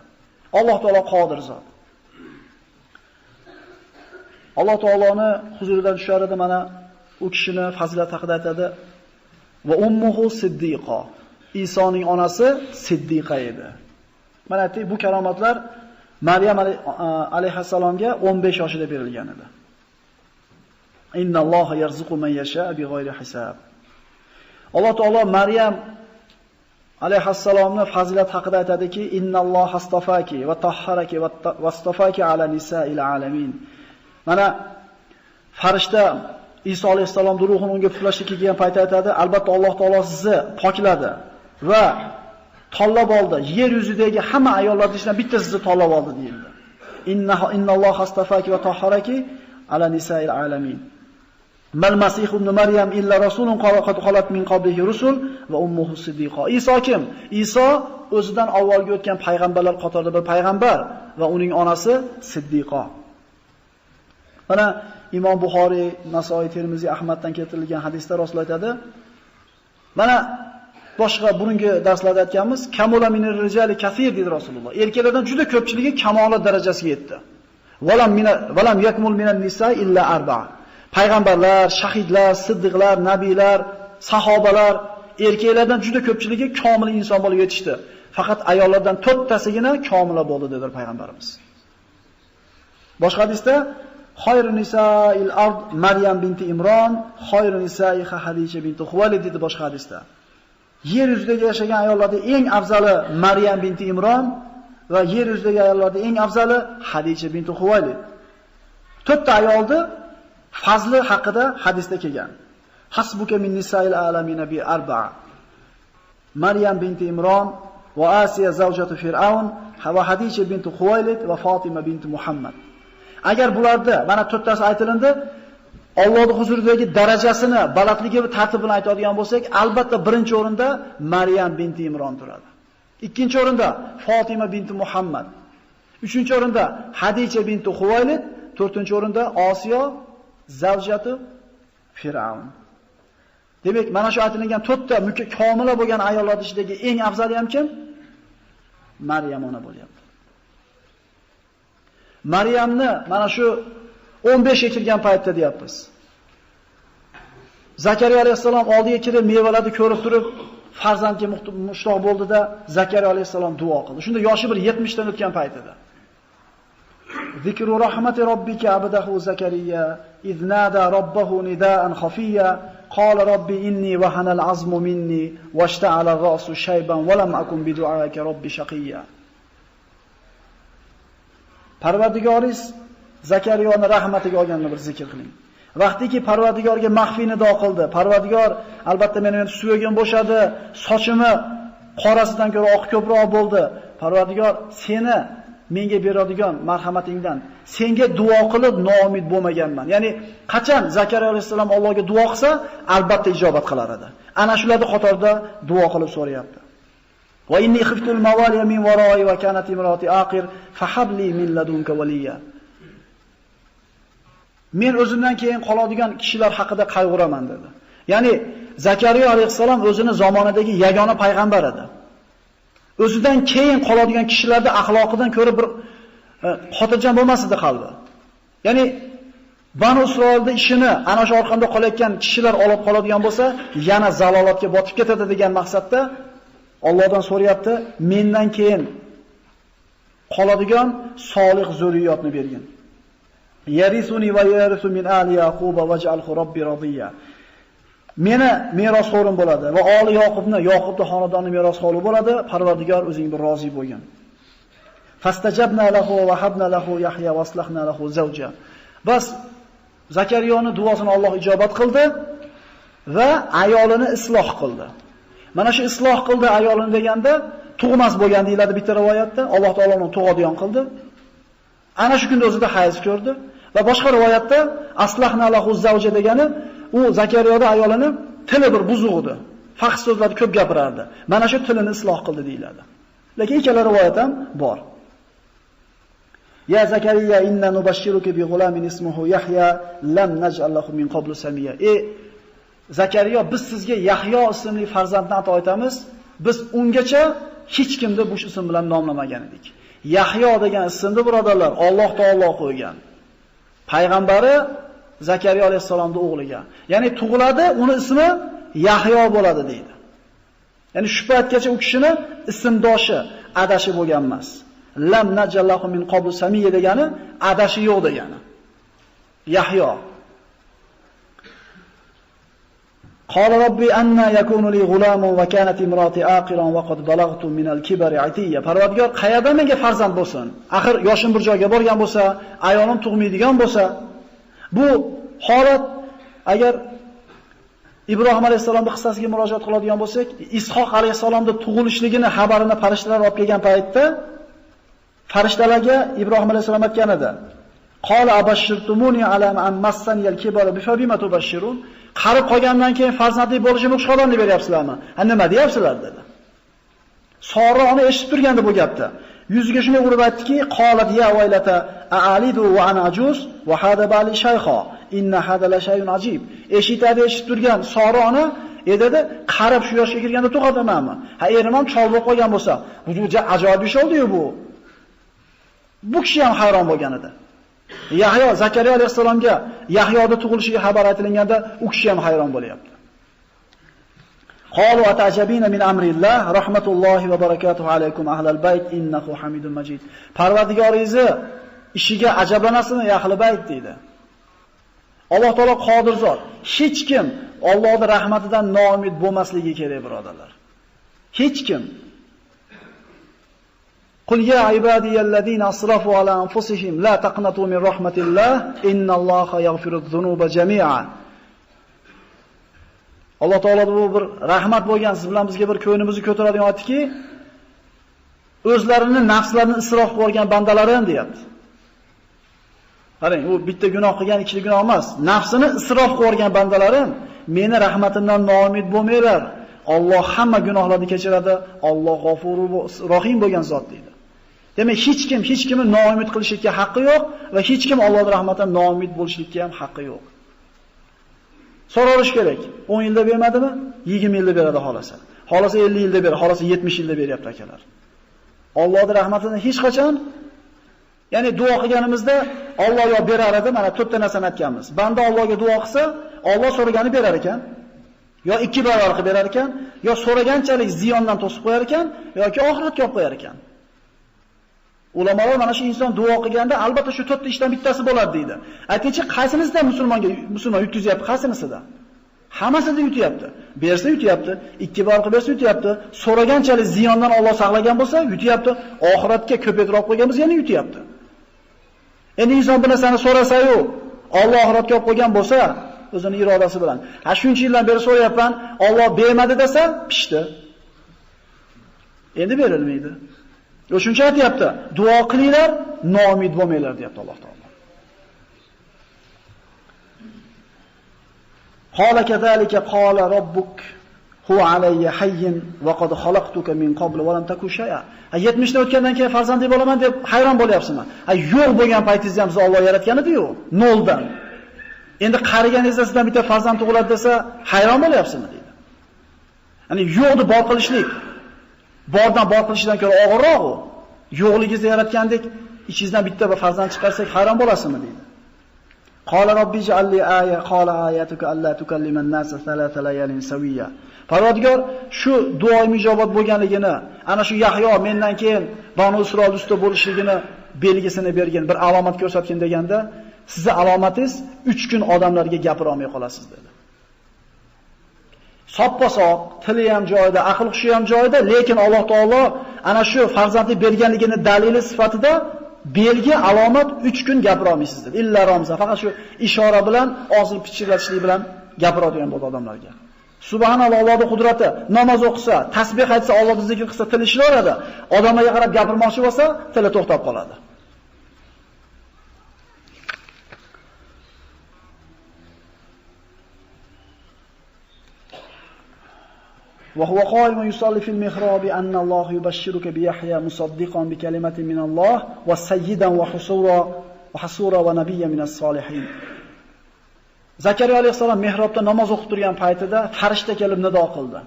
Alloh taolo qodir zot. Alloh taoloning huzuridan tushar edi, mana u kishini fazilat haqida aytadi. Va ummuhu siddiqa. Isoning onasi siddiqa edi. Mana aytdik, bu karomatlar Maryam alayhissalomga 15 yoshida berilgan edi. Innalloha yarzuqu man yasha big'ayri hisab. Alloh taolo Maryam alayhissalomning fazilat haqida aytadiki, innalloha astafaki va tahharaki va astafaki ala nisa'il alamin. Mana farishta Iso alayhissalom ruhini unga puflashga kelgan paytda aytadi, albatta Alloh taolo sizni pokladi va tanlab oldi. Yer yuzidagi hamma ayollar ichidan bitta sizni tanlab oldi deyildi. Innalloha astafaki va tahharaki ala nisa'il alamin. Mal Masih ibn Maryam illa rasulun qalat min qablihi rusul va ummuhu siddiqa. Iso kim? Iso o'zidan avvalgi o'tgan payg'ambarlar qatorida bir payg'ambar va uning onasi siddiqa. Mana Imom Buxoriy, Nasoiy, Termiziy, Ahmaddan keltirilgan hadisda Rasululloh aytadi. Mana boshqa burungi darslarda aytganmiz, kamula minir rijali kaseer dedi Rasululloh. Erkaklardan juda ko'pchiligi kamolat darajasiga yetdi. Valam yakmul minan nisa illa arba'a. Payg'ambarlar, shahidlar, siddiqlar, nabiylar, sahobalar, erkaklardan juda ko'pchiligi komil inson bo'lib yetishdi. Faqat ayollardan 4 tasigina komila bo'ldi dedilar payg'ambarimiz. Boshqa hadisda Xayrun nisa'il ard Maryam binti Imron, xayrun nisa'iha Hadija binti Xuvaylid dedi boshqa hadisda. Yer yuzidagi yashagan ayollarda eng afzali Maryam binti Imron va yer yuzidagi ayollarda eng afzali Hadija binti Xuvaylid. 4 ta ayolni fazli haqida hadisda kelgan. Hasbuka min nisa'il alamin bi arba'a. Maryam binti Imron va Asiya zawjatu Fir'aun va Hadija binti Xuvaylid va Fatima binti Muhammad. Agar bularda mana 4 tasi aytilindi, Allohning huzuridagi darajasini, balandligi va tartibini aytadigan bo'lsak, albatta birinchi o'rinda Maryam binti Imron turadi. Ikkinchi o'rinda Fatima binti Muhammad. Uchinchi o'rinda Hadija binti Xuvaylid, to'rtinchi o'rinda Osiyo zavjati Fir'aun. Demak, mana shu aytilgan 4 ta komila bo'lgan ayollar ichidagi eng afzali ham kim? Maryam ona bo'lyapti. Maryamni mana shu 15 ga kirgan paytda deyapmiz. Zakariya alayhisalom oldiga kirib mevalarni ko'rib turib, farzandga mushtoq bo'ldida Zakariya alayhisalom duo qildi. Shunda yoshi bir 70 dan o'tgan paytida. Zikru rahmati robbika abdahu Zakariya iznada robbahu nidaan khafiyya qala robbi inni wahana al-azmu minni washta'ala ar-ra'su shayban wa lam akun bi du'aika robbi shaqiyya. Parvardigoriz Zakariyaning rahmatiga olganini bir zikr qiling. Vaqtiki Parvardigorga maxfiy nido qildi. Parvardigor albatta meni suyagim bo'shadi, sochimni qorasidan ko'ra oq ko'proq bo'ldi. Parvardigor seni menga beradigan marhamatingdan senga duo qilib noumid bo'lmaganman. Ya'ni qachon Zakariya alayhisalom Allohga duo qilsa, albatta ijobat qilar edi. Ana shularning qatorida duo qilib so'rayapti. Va inni khiftul mawaliya min wara'i va kanat imrati aqir fahabli min ladunka waliya. Men o'zimdan keyin qoladigan kishilar haqida qayg'uraman dedi. Ya'ni Zakariya alayhisalom o'zini zamonidagi yagona payg'ambar edi. O'zidan keyin qoladigan kishilarning axloqidan ko'ra bir xotirjam bo'lmas edi qalbi. Ya'ni Banu Isroilning ishini ana shu orqanda qolayotgan kishilar olib qoladigan bo'lsa, yana zalolatga botib ketadi degan maqsadda Allohdan so'rayapti, mendan keyin qoladigan solih zurriyotni bergin. Yarisuni va yarisu min ali Yaquba waj'alhu robbi radiya. Meni merosxo'rim bo'ladi va oli Yaqubni xonadoni merosxo'ri bo'ladi. Parvardigor o'zing bir rozi bo'lgin. Fastajabna lahu va habna lahu Yahya va aslahna lahu zawja. Bas Zakariyaning duosini Alloh ijobat qildi va ayolini isloh qildi. Mana shu isloh qildi ayolini deganda tug'mas bo'lgan deyiladi bitta rivoyatda. Alloh taolo uni tug'adigan qildi. Ana shu kunda o'zida hayz ko'rdi va boshqa rivoyatda aslahna lahu zawja degani u Zakariyaning ayolini tili bir buzuq edi. faxs so'zlarni ko'p gapirardi. Mana shu tilini isloh qildi deyiladi. Lekin ikkala rivoyat ham bor. Ya Zakariya inna nubashshiruka bi g'ulamin ismuhu Yahya lam naj'al lahu min qablu samiyya. Zakariya, biz sizga Yahyo ismli farzandni ato etamiz. Biz ungacha hech kimni bu ism bilan nomlamagan edik. Yahyo degan ismni birodarlar Alloh taolo qo'ygan. Payg'ambari Zakariya alayhisolamning o'g'liga. Ya'ni tug'iladi, uni ismi Yahyo bo'ladi deydi. Ya'ni shu paytgacha u kishini ismdoshi adashi bo'lgan emas. Lam najallahu min qablu samiyya degani adashi yo'q degani. Yahyo. Qala robbi anna yakunu li g'ulamun va kanat imrati aqiran va qad balagtu min al-kibari atiyya. Parvardigor, qayerdan menga farzand bo'lsin? Axir yoshim bir joyga borgan bo'lsa, ayolim tug'maydigan bo'lsa, bu holat agar Ibrohim alayhisolamning qissasiga murojaat qiladigan bo'lsak, Ishoq alayhisolamning tug'ilishligini xabarini farishtalar olib kelgan paytda farishtalarga Ibrohim alayhisolam aytgan edi. Qala abashshirtumuni ala an massani al-kibaru bifabima tubashshirun. Qarib qolgandan keyin farzandli bo'lishini xabarni beryapsizlarmi? Ha, nima deyapsizlar dedi. Sora uni eshitib turgandi bu gapni. Yuziga shunday urib aytdiki, qolat ya vaylata aalidu va ana ajuz va hada bali shayxo inna hada la shay'un ajib. Eshitib turgan Sora uni dedi, qarib shu yoshga kirganda tug'adimanmi? Ha, erim ham chol bo'lib qolgan bo'lsa, bu ajoyib ish oldi-yu bu. Bu kishi ham hayron bo'lgan edi. Yahyo Zakariya alayhisalomga Yahyoning tug'ilishiga xabar aytilganda u kishi ham hayron bo'lyapti. Qalu atajabina min amrillah rahmatullohi va barakatuhu alaykum ahlal bayt innahu hamidun majid. Parvardigoringizni ishiga ajablanasizmi ahli bayt deydi. Alloh taolo qodir zot. Hech kim Allohning rahmatidan noumid bo'lmasligi kerak birodarlar. Hech kim. Qul ya ibadiyallazina asrafu ala anfusihim la taqnatu min rahmatillah innalloha yaghfiruz zunuba jami'a. Alloh taolo bu bir rahmat bo'lgan, siz bilan bizga bir ko'nglimizni ko'taradigan aytdiki, o'zlarini nafslarini isrof qilgan bandalarim deyapti. Qarang, u bitta gunoh qilgan, ikkita gunoh emas. Nafsini isrof qilgan bandalarim, meni rahmatimdan noumid bo'lmanglar. Alloh hamma gunohlarni kechiradi. Alloh g'afurur rohim bo'lgan zot deydi. Demak, hech kimni noumid qilishga haqqi yo'q va hech kim Allohning rahmatidan noumid bo'lishlikka ham haqqi yo'q. So'rash kerak. 10 yilda bermadimi? 20 yilda beradi xolasa. Xolasa 50 yilda beradi, xolasa 70 yilda beryapti akalar. Allohning rahmatidan hech qachon, ya'ni duo qilganimizda Alloh yo berar edi, mana 4 ta narsani aytganmiz. Banda Allohga duo qilsa, Alloh so'ragani berar ekan. Yo 2 barobar qilib berar ekan, yo so'raganchalik ziyondan to'sib qo'yar ekan, yoki oxiratga olib qo'yar ekan. Ulamolar mana shu inson duo qilganda albatta shu 4 ta ishdan bittasi bo'ladi deydi. Aytingchi, qaysinisidan musulmon yutkazyapti, qaysinisida? Hammasida yutyapti. Bersa yutyapti, 2 bor qilib bersa yutyapti, so'raganchalik ziyondan Alloh saqlagan bo'lsa yutyapti, oxiratga ko'paytirib qo'ygan bo'lsa yana yutyapti. Endi inson bu narsani so'rasa-yu, Alloh oxiratga olib qo'ygan bo'lsa, o'zini irodasi bilan, ha shuncha yildan beri so'rayapman, Alloh bermadi desa, pishdi. Endi berilmaydi. Shuncha aytayapti, duo qilinglar, noumid bo'lmanglar deyapti Alloh taolo. Qala kazalika qala robbuk huwa alayya hayyin va qad khalaqtuka min qabl va lam takun shay'a. 70 dan o'tgandan keyin farzandli bo'laman deb hayron bo'lyapsizmi? Yo'q bo'lgan paytingizda ham siz Alloh yaratgan edi-yu, noldan. Endi qariganingizda sizdan bitta farzand tug'iladi desa, hayron bo'lyapsizmi deydi. Ya'ni yo'qni bor qilishlik, bordan bor qilishdan ko'ra og'irroq u. Yo'qligingizni yaratgandek, ichingizdan bitta bir farzand chiqarsak hayron bo'lasizmi deydi. Qala robbi ja'alli aya qala ayatuka alla tukallima an-nasa thalatha layalin sawiya. Parvardigor shu duoim ijobat bo'lganligini, ana shu Yahyo mendan keyin Banu Isroil ustida bo'lishligini belgisini bergan, bir alomat ko'rsatgan deganda, sizning alomatingiz 3 kun odamlarga gapira olmay qolasiz dedi. Soppa-soq, tili ham joyida, aql hushi ham joyida, lekin Alloh taolo ana shu farzandni berganligini dalili sifatida belgi, alomat 3 kun gapira olmaysiz dedi. Illa ramza, faqat shu ishora bilan, og'zini pichirlatishlik bilan gapiradigan bo'ldi odamlarga. Subhanalloh, Allohning qudrati. Namoz o'qisa, tasbih aytsa, Allohni zikr qilsa, tili ishlayveradi. Odamlarga qarab gapirmoqchi bo'lsa, tili to'xtab qoladi. وهو قائم يصلي في المحراب أن الله يبشرك بيحيى مصدقا بكلمة من الله وسيدا وحصورا ونبيا من الصالحين. Zakariya alayhisalom mehrobda namoz o'qib turgan paytida farishta kelib nido qildi.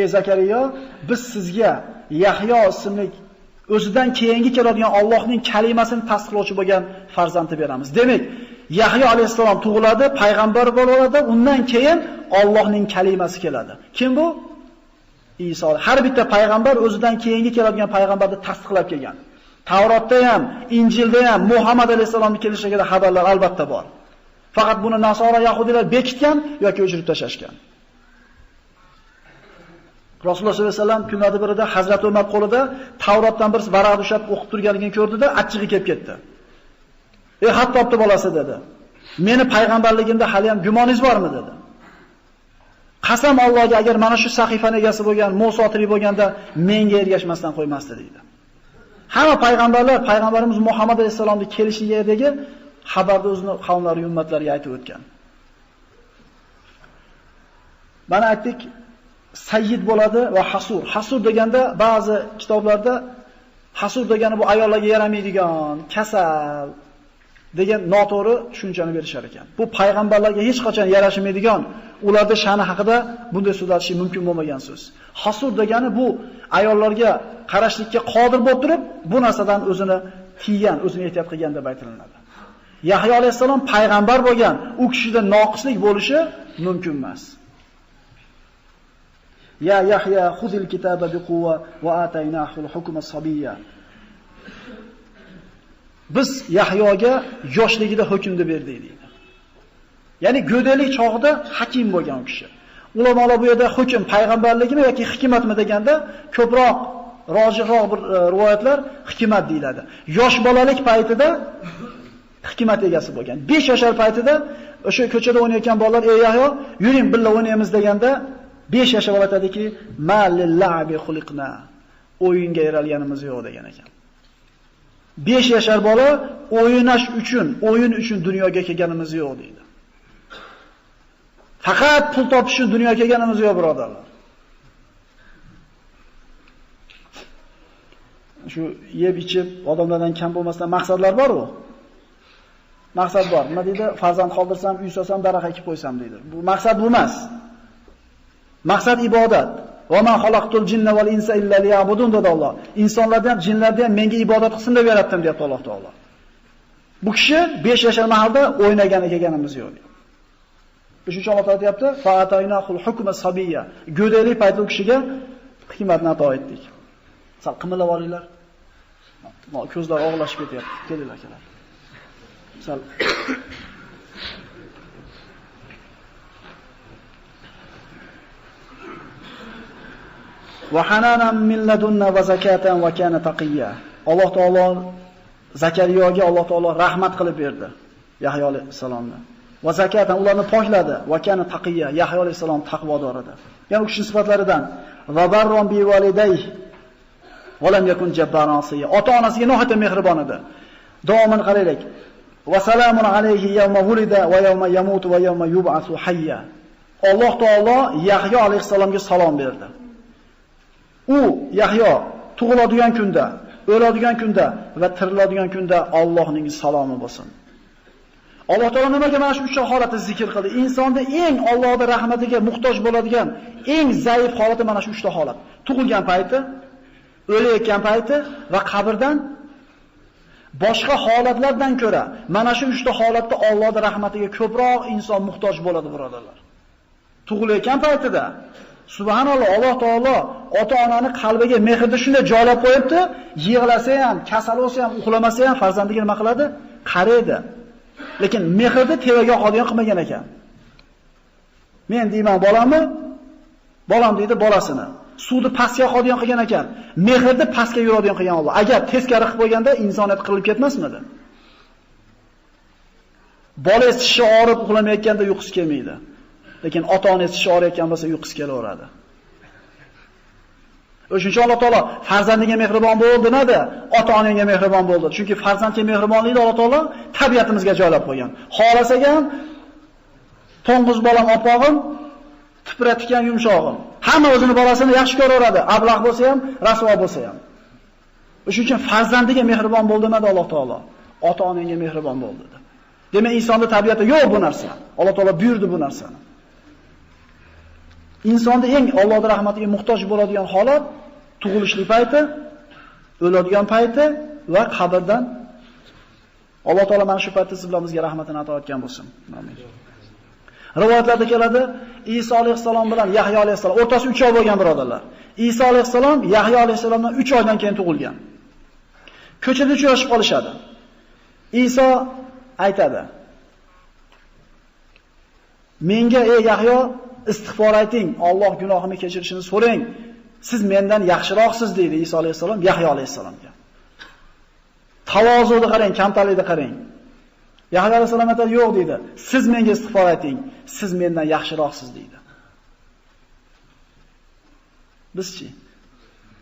Ey Zakariya, biz sizga Yahyo ismli o'zidan keyingi keladigan Allohning kalimasini tasdiqlovchi bo'lgan farzandni beramiz. Demak, Yahyo alayhisalom tug'iladi, payg'ambar bo'ladi, undan keyin Allohning kalimasi keladi. Kim bu? Iso. Har bitta payg'ambar o'zidan keyingi keladigan payg'ambarni tasdiqlab kelgan. Tavrotda ham, Injilda ham Muhammad alayhisalomning kelishligida xabarlar albatta bor. Faqat buni Nasora Yahudilar bekitgan yoki o'chirib tashashgan. Rasululloh sollallohu alayhi vasallam kunlardan birida Hazrat Umar qo'lida Tavrotdan bir varaq ushlab o'qib turganligini ko'rdi-da, achchig'i kelib ketdi. "Ey Hattobni bolasi" dedi. "Meni payg'ambarligimda hali ham gumoningiz bormi?" dedi. "Qasam Allohga, agar mana shu sahifani egasi bo'lgan Musa tirik bo'lganda menga ergashmasdan qo'ymasdi" dedi. Hamma payg'ambarlar payg'ambarimiz Muhammad alayhisalomning kelishligidagi xabarni o'zini qavmlari, ummatlariga aytib o'tgan. Mana aytdik, sayyid bo'ladi va hasur. Hasur deganda ba'zi kitoblarda hasur degani bu ayollarga yaramaydigan, kasal degan noto'g'ri tushunchani berishar ekan. Bu payg'ambarlarga hech qachon yarashmaydigan, ularda sha'ni haqida bunday so'zlatish mumkin bo'lmagan so'z. Hasur degani bu ayollarga qarashlikka qodir bo'lib turib, bu narsadan o'zini tiygan, o'zini ehtiyot qilgan deb aytiladi. Yahyo alayhisalom payg'ambar bo'lgan, u kishida noqislik bo'lishi mumkin emas. Ya Yahya khudil kitaba biquwa va ataynahu al-hukma sabiyya. Biz Yahyoga yoshligida hukmni berdik deydi. Ya'ni go'dalik chog'ida hakim bo'lgan kishi. Ulamolar bu yerda hukm payg'ambarligimi yoki hikmatmi deganda ko'proq rojihroq bir rivoyatlar hikmat deyiladi. Yosh bolalik paytida hikmat egasi bo'lgan. 5 yoshar paytida o'sha ko'chada o'ynayotgan bolalar "Ey Yahyo, yuring birga o'ynaymiz" deganda 5 yoshar bola aytadiki, "Ma lil-la'bi xuliqna." O'yinga yaralganimiz yo'q degan ekan. 5 yoshar bola o'yin uchun dunyoga kelganimiz yo'q deydi. Faqat pul topish uchun dunyoga kelganimiz yo'q, birodarlar. Shu yeb ichib odamlardan kam bo'lmasdan maqsadlar bor-ku. Maqsad bor. Nima deydi? Farzand qoldirsam, uy solsam, daraxt ekib qo'ysam deydi. Bu maqsad bu emas. Maqsad ibodat. Va ma xalaqtul jinna val insa illa liya'budun dedi Alloh. Insonlardan ham, jinlardan ham menga ibodat qilsin deb yaratdim deyapti Alloh taolo. Bu kishi 5 yoshar mahalda o'ynagan ekanimiz yo'q. Uchinchi Alloh taolo aytibdi: "Fa ataynahul hukma sabiyya." Go'daylik paytida u kishiga hikmatni ato etdik. Sal qimillab olinglar. Ko'zlar og'lashib ketyapti. Kelinglar, akalar. Sal va hananan min ladunna va zakatan va kana taqiyya. Alloh taolo Zakariyaga Alloh taolo rahmat qilib berdi Yahyo alayhisalomni. Va zakatan ularni pokladi. Va kana taqiyya. Yahyo alayhisalom taqvodor edi. Ya'ni u kishi sifatlaridan va barron bi validayh va lam yakun jabbaran asiya. Ota-onasiga nihoyatda mehribon edi. Davoman qaraylik. Va salamun alayhi yawma wulida va yawma yamutu va yawma yub'athu hayya. Alloh taolo Yahyo alayhisalomga salom berdi. U Yahyo tug'iladigan kunda, o'ladigan kunda va tiriladigan kunda Allohning salomi bo'lsin. Alloh taolo nimaga mana shu 3 holatni zikr qildi? Insonda eng Allohning rahmatiga muhtoj bo'ladigan eng zaif holati mana shu 3 holat. Tug'ilgan payti, o'layotgan payti va qabrdan boshqa holatlardan ko'ra mana shu 3 holatda Allohning rahmatiga ko'proq inson muhtoj bo'ladi, birodarlar. Tug'ilayotgan paytida subhanalloh, Alloh taolo ota-onani qalbiga mehrni shunday joylab qo'yibdi, yig'lasa ham, kasal bo'lsa ham, uxlamasa ham farzandiga nima qiladi? Qaraydi. Lekin mehrni tevaga oladigan qilmagan ekan. Men deyman bolamni, bolam deydi bolasini. Suvni pastga oladigan qilgan ekan. Mehrni pastga yuradigan qilgan Alloh. Agar teskari qilib qo'yganda insoniyat qirilib ketmasmidi? Bola tishi og'rib uxlamayotganda uyqusi kelmaydi. Lekin ota-onasi tishi og'riyotgan bo'lsa uyqusi kelaveradi. O'shuning Alloh taolo farzandiga mehribon bo'l demadi, ota-onaga mehribon bo'ldi. Chunki farzandga mehribonlikni Alloh taolo tabiatimizga joylab qo'ygan. Xohlasak ham to'ng'iz bolam opog'im, tipratgan yumshog'im. Hamma o'zini bolasini yaxshi ko'raveradi, ablah bo'lsa ham, rasvo bo'lsa ham. Shuning uchun farzandiga mehribon bo'l demadi Alloh taolo. Ota-onangga mehribon bo'l dedi. Demak, insonning tabiatida yo'q bu narsa. Alloh taolo buyurdi bu narsani. Insonda eng Allohning rahmatiga muhtoj bo'ladigan holat tug'ilishlik payti, o'ladigan payti va qabrdan. Alloh taolo mana shu paytda siz bilan bizga rahmatini ato etgan bo'lsin. Amin. Rivoyatlarda keladi, Iso alayhisalom bilan Yahyo alayhisalom o'rtasi 3 oy bo'lgan birodarlar. Iso alayhisalom Yahyo alayhisalomdan 3 oydan keyin tug'ilgan. Ko'chada uchrashib qolishadi. Iso aytadi: "Menga ey Yahyo, istig'for ayting, Alloh gunohimni kechirishini so'rang. Siz mendan yaxshiroqsiz" deydi Iso alayhisalom Yahyo alayhisalomga. Tavozuni qarang, kamtarlikni qarang. Yahyo alayhisalom aytadi, "Yo'q" deydi. "Siz menga istig'for ayting, siz mendan yaxshiroqsiz" deydi. Bizchi?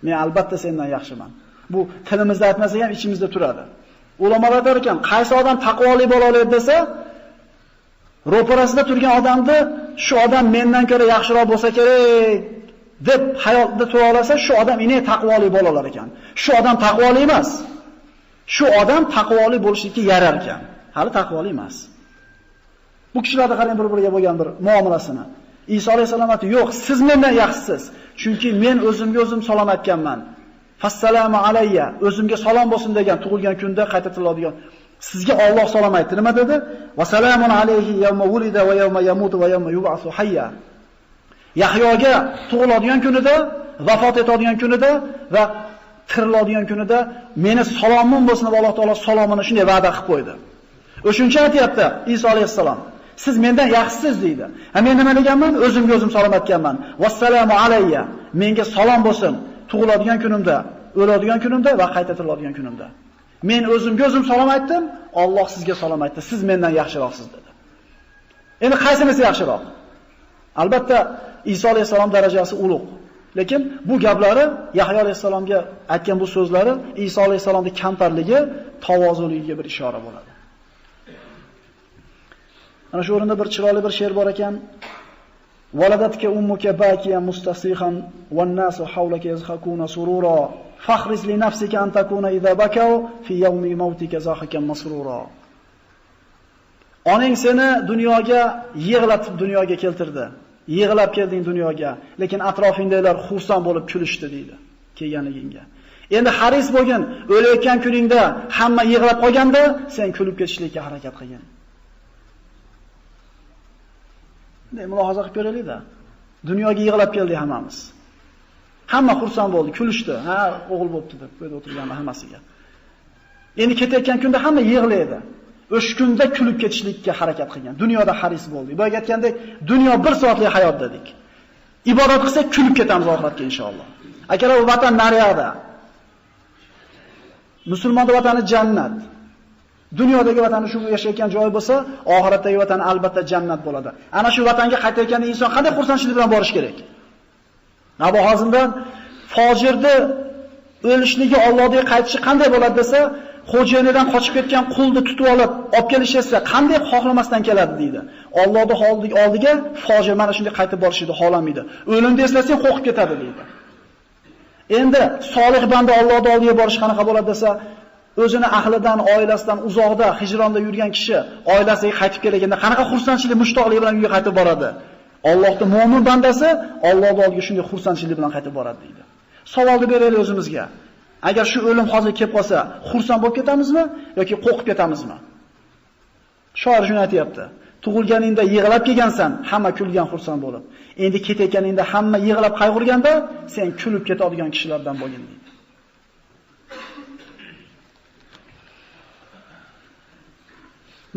Men albatta sendan yaxshiman. Bu tilimizda aytmasak ham ichimizda turadi. Ulamolar aytar ekan, qaysi odam taqvoli bo'la oladi desa, ro'parasida turgan odamni shu odam mendan ko'ra yaxshiroq bo'lsa kerak deb hayotda tura olsa, shu odam ine taqvoli bo'la olar ekan. Shu odam taqvoli emas. Shu odam taqvoli bo'lishga yarar ekan. Hali taqvoli emas. Bu kishilarda qarang bir-biriga bo'lgan bir muomalasini. Iso alayhisalom aytdi, "Yo'q, siz mendan yaxshisiz. Chunki men o'zimga o'zim salom aytganman. Fassalamu alayya, o'zimga salom bo'lsin degan tug'ilgan kunda qaytariladigan. Sizga Alloh salom aytdi. Nima dedi? Va salamun alayhi yawma wulida va yawma yamutu va yawma yub'athu hayya." Yahyoga tug'iladigan kunida, vafot etadigan kunida va tiriladigan kunida meni salomim bo'lsin deb Alloh taolo salomini shunday va'da qilib qo'ydi. O'shuncha aytayapti Iso alayhisalom. Siz mendan yaxshisiz deydi. Men nima deganman? O'zimga o'zim salom aytganman. Vassalamu alayya. Menga salom bo'lsin tug'iladigan kunimda, o'ladigan kunimda va qayta tiriladigan kunimda. Men o'zimga o'zim salom aytdim, Alloh sizga salom aytdi. Siz mendan yaxshiroqsiz dedi. Endi qaysinisi yaxshiroq? Albatta Iso alayhisalom darajasi ulug'. Lekin bu gaplari Yahyo alayhisalomga aytgan bu so'zlari Iso alayhisalomning kamtarligi, tavozunligiga bir ishora bo'ladi. Ana shu o'rinda bir chiroyli bir she'r bor ekan. Waladatka ummuka bakiyan mustasihan wan nasu hawlaka yazhakuna surura fakhriz li nafsika an takuna idha bakaw fi yawmi mautika zahikan masrura. Onang seni dunyoga yig'latib dunyoga keltirdi. Yig'lab kelding dunyoga, lekin atrofingdagilar xursand bo'lib kulishdi deydi kelganligingga. Endi haris bo'lgin, o'layotgan kuningda hamma yig'lab qolganda sen kulib ketishlikka harakat qilgin. Bunday mulohaza qilib ko'raylik-da. Dunyoga yig'lab keldik hammamiz. Hamma xursand bo'ldi, kulishdi. Ha, o'g'il bo'pti deb bu yerda o'tirgan hammasiga. Endi ketayotgan kunda hamma yig'laydi. O'sha kunda kulib ketishlikka harakat qilgan. Dunyoda haris bo'ldik. Bu aytgandek, dunyo bir soatlik hayot dedik. Ibodat qilsak kulib ketamiz oxiratga inshaalloh. Akalar, bu vatan naryoqda. Musulmonning vatani jannat. Dunyodagi vatani shu yashayotgan joy bo'lsa, oxiratdagi vatani albatta jannat bo'ladi. Ana shu vatanga qaytayotganda inson qanday xursandchilik bilan borish kerak? Abu Hozimdan fojirni o'lishligi, Allohga qaytishi qanday bo'ladi desa, xo'jayinidan qochib ketgan qulni tutib olib kelishsa, qanday xohlamasdan keladi deydi. Allohning oldiga fojir mana shunday qaytib borishni xohlamaydi. O'limni eslasang qo'rqib ketadi deydi. Endi solih banda Allohning oldiga borish qanaqa bo'ladi desa, o'zini ahlidan, oilasidan uzoqda, hijronda yurgan kishi oilasiga qaytib kelganda qanaqa xursandchilik, mushtoqlik bilan uyga qaytib boradi. Allohning mo'min bandasi Allohning oldiga shunday xursandchilik bilan qaytib boradi deydi. Savolni beraylik o'zimizga. Agar shu o'lim hozir kelib qolsa, xursand bo'lib ketamizmi yoki qo'rqib ketamizmi? Shoir shuni aytayapti. Tug'ilganingda yig'lab kelgansan, hamma kulgan xursand bo'lib. Endi ketayotganingda hamma yig'lab qayg'urganda, sen kulib ketadigan kishilardan bo'lgin deydi.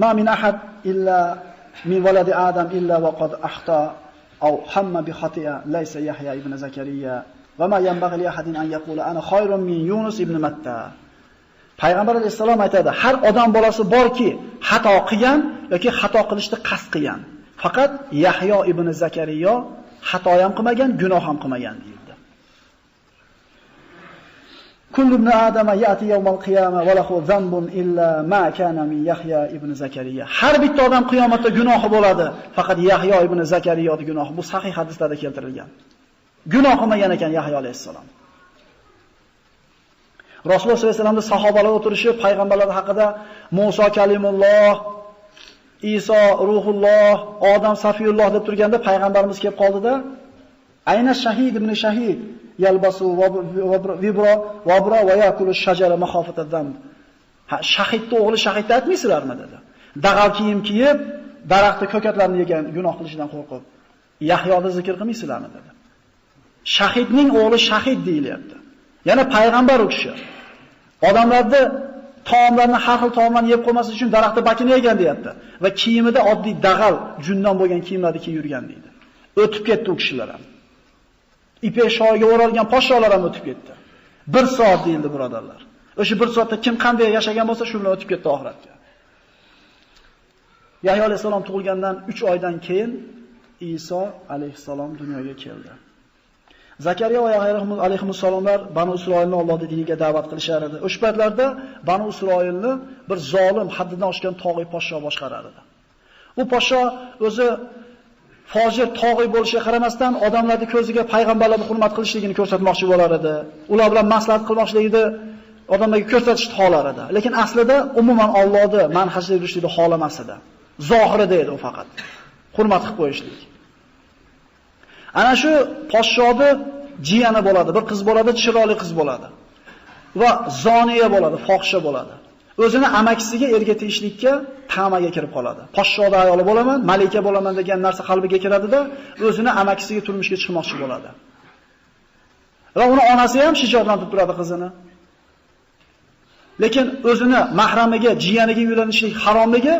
Ma min ahad illa min waladi Adam illa waqad ahta aw hamma bi khati'a laysa Yahya ibn Zakariya va ma yanbaghi li ahadin an yaqula ana khayrun min Yunus ibn Matta. Payg'ambar alayhisalom aytadi, har odam bolasi borki, xato qilgan yoki xato qilishni qasd qilgan. Faqat Yahyo ibn Zakariya xato ham qilmagan, gunoh ham qilmagan deydi. Kullu ibn Adama ya'ti yawmal qiyamah wa lahu dhanbun illa ma kana min Yahya ibn Zakariya. Har bitta odam qiyomatda gunohi bo'ladi, faqat Yahyo ibn Zakariyaning gunohi. Bu sahih hadislarda keltirilgan. Gunoh qilmagan ekan Yahyo alayhissalom. Rasululloh sollallohu alayhi vasallamning sahobalar o'tirishi payg'ambarlar haqida Musa kalimulloh, Iso ruhulloh, Odam safiyulloh deb turganda payg'ambarimiz kelib qoldida, ayna shahid ibn shahid yalbasu vabra va yakulu shajara mahofatadam. Shahidning o'g'li shahidni aytmaysizlarmi dedi. Dag'al kiyim kiyib, daraxtni ko'katlarini yegan gunoh qilishidan qo'rqib, Yahyoni zikr qilmaysizlarmi dedi. Shahidning o'g'li shahid deyilyapti. Yana payg'ambar u kishi. Odamlarni taomlarni har xil taomlarni yeb qo'ymaslik uchun daraxtni bakini yegan deyapti va kiyimida oddiy dag'al, jundan bo'lgan kiyimlarni kiyib yurgan deydi. O'tib ketdi u kishilar ham. Ipek shoyiga o'ralgan podsholar ham o'tib ketdi. 1 soat deyildi birodarlar. O'sha 1 soatda kim qanday yashagan bo'lsa, shu bilan o'tib ketdi oxiratga. Yahyo alayhisalom tug'ilgandan 3 oydan keyin Iso alayhisalom dunyoga keldi. Zakariya va Yahyo alayhisalomlar Banu Isroilni Allohning diniga da'vat qilishar edi. O'sha paytlarda Banu Isroilni bir zolim, haddidan oshgan tog'iy podsho boshqarar edi. U podsho o'zi fojir tog'iy bo'lishiga qaramasdan odamlarning ko'ziga payg'ambarlarni hurmat qilishligini ko'rsatmoqchi bo'lar edi. Ular bilan maslahat qilmoqchiligini odamlarga ko'rsatishni xohlar edi. Lekin aslida umuman Allohning manhajida yurishlikni xohlamas edi. Zohirida edi u faqat. Hurmat qilib qo'yishlik. Ana shu podshoning jiyani bo'ladi, bir qiz bo'ladi, chiroyli qiz bo'ladi. Va zoniya bo'ladi, fohisha bo'ladi. O'zini amakisiga erga tegishlikka tamaga kirib qoladi. Podshoning ayoli bo'laman, malika bo'laman degan narsa qalbiga kiradida, o'zini amakisiga turmushga chiqmoqchi bo'ladi. Va uni onasi ham shijoatlantib turadi qizini. Lekin o'zini mahramiga, jiyaniga uylanishlik haromligi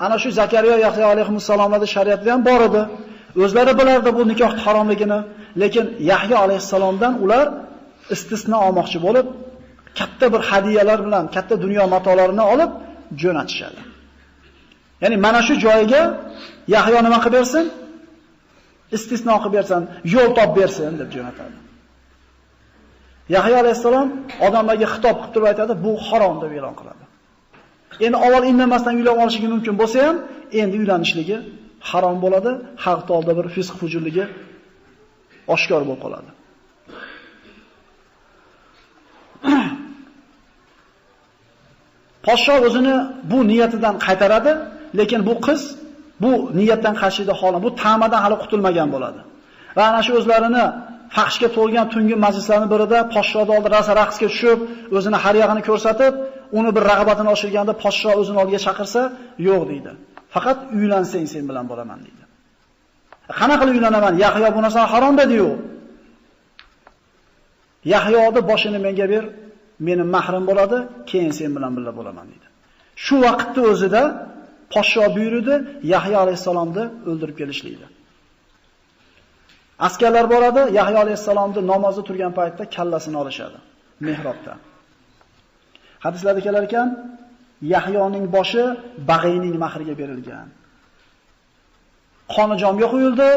ana shu Zakariya Yahyo alayhisalomlarning shariatida ham bor edi. O'zlari bilardi bu nikoh haromligini, lekin Yahyo alayhisalomdan ular istisno olmoqchi bo'lib, katta bir hadiyalar bilan, katta dunyo matolarini olib jo'natishadi. Ya'ni mana shu joyiga Yahyo nima qilib bersin? Istisno qilib bersin, yo'l topib bersin deb jo'natadi. Yahyo alayhisalom odamlarga xitob qilib turib aytadi, bu harom deb e'lon qiladi. Endi avval indamasdan uylanib olishligi mumkin bo'lsa ham, endi uylanishligi harom bo'ladi, xalq oldida bir fisq fujurligi oshkor bo'lib qoladi. Podsho o'zini bu niyatidan qaytaradi, lekin bu qiz bu niyatdan qaytishida holan, bu ta'madan hali qutulmagan bo'ladi. Va ana shu o'zlarini fahshga to'lgan tungi majlislarning birida podshoning oldida raqsga tushib, o'zini har yog'ini ko'rsatib, uni bir rag'batini oshirganda podsho o'zini oldiga chaqirsa, yo'q deydi. Faqat uylansang sen bilan bo'laman deydi. Qanaqa qilib uylanaman? Yahyo bu narsa harom dedi-yu. Yahyoning boshini menga ber, meni mahrim bo'ladi, keyin sen bilan birga bo'laman dedi. Shu vaqtda o'zida podsho buyurdi, Yahyo alayhisalomni o'ldirib kelishlikdi. Askarlar boradi, Yahyo alayhisalomni namozda turgan paytda kallasini olishadi mehrobda. Hadislarda kelar ekan, Yahyoning boshi Bag'iyning mahriga berilgan. Qoni jomga qo'yildi,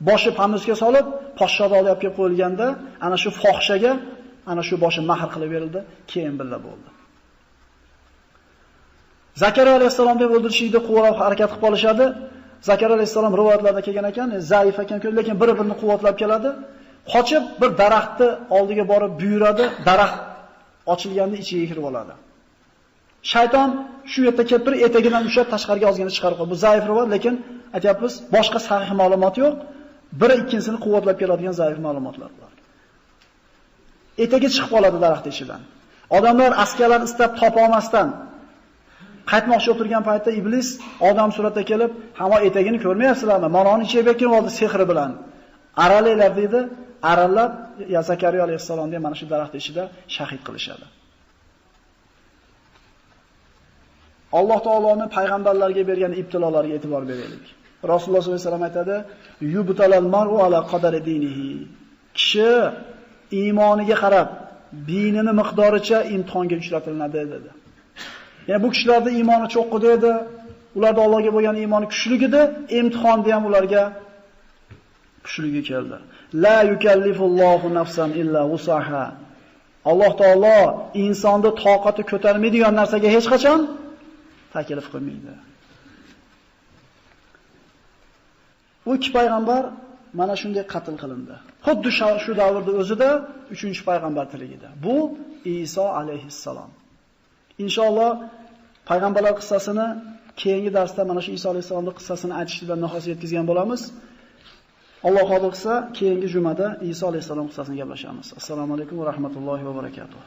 boshi pamuzga solib, podshoning oldiga olib kelib qo'yilganda, ana shu fohishaga ana shu boshi mahr qilib berildi, keyin billa bo'ldi. Zakariya alayhisalom deb o'ldirishlikni quvvat harakat qilib olishadi. Zakariya alayhisalom rivoyatlarda kelgan ekan, zaif ekan, lekin bir-birini quvvatlab keladi. Qochib bir daraxtni oldiga borib buyuradi, daraxt ochilganda ichiga kirib oladi. Shayton shu yerda kelib bir etagidan ushlab tashqariga ozgina chiqarib qo'ydi. Bu zaif rivoyat, lekin aytayapmiz, boshqa sahih ma'lumot yo'q. Biri ikkinchisini quvvatlab keladigan zaif ma'lumotlar bor. Etagi chiqib qoladi daraxt ichidan. Odamlar askarlar istab topa olmasdan qaytmoqchi o'tirgan paytda iblis odam suratda kelib, "Hamma etagini ko'rmayapsizlarmi? Manoni ichiga bekib oldi sehri bilan. Aralanglar" dedi. Aralab Zakariya alayhisalomni mana shu daraxt ichida shahid qilishadi. Alloh taoloning payg'ambarlarga bergan ibtilolarga e'tibor beraylik. Rasululloh sollallohu alayhi vasallam aytadi, "Yubtalal mar'u ala qadari dinihi." Kishi iymoniga qarab, dinini miqdoricha imtihonga uchratiladi dedi. Ya'ni bu kishilarda iymoni cho'qqi edi, ularda Allohga bo'lgan iymoni kuchli edi, imtihonda ham ularga kuchligi keldi. La yukallifullohu nafsan illa wusaha. Alloh taolo insonni toqati ko'tarmaydigan narsaga hech qachon taklif qilmaydi. Bu ikki payg'ambar mana shunday qatl qilindi. Xuddi shu davrda o'zida 3-payg'ambar tirigida. Bu Iso alayhissalom. Inshaalloh payg'ambarlar qissasini keyingi darsda mana shu Iso alayhissalomning qissasini aytishni bilan nihoyasiga yetkazgan bo'lamiz. Alloh xohlasa keyingi jumada Iso alayhissalom qissasini gaplashamiz. Assalomu alaykum va rahmatullohi va barakatuh.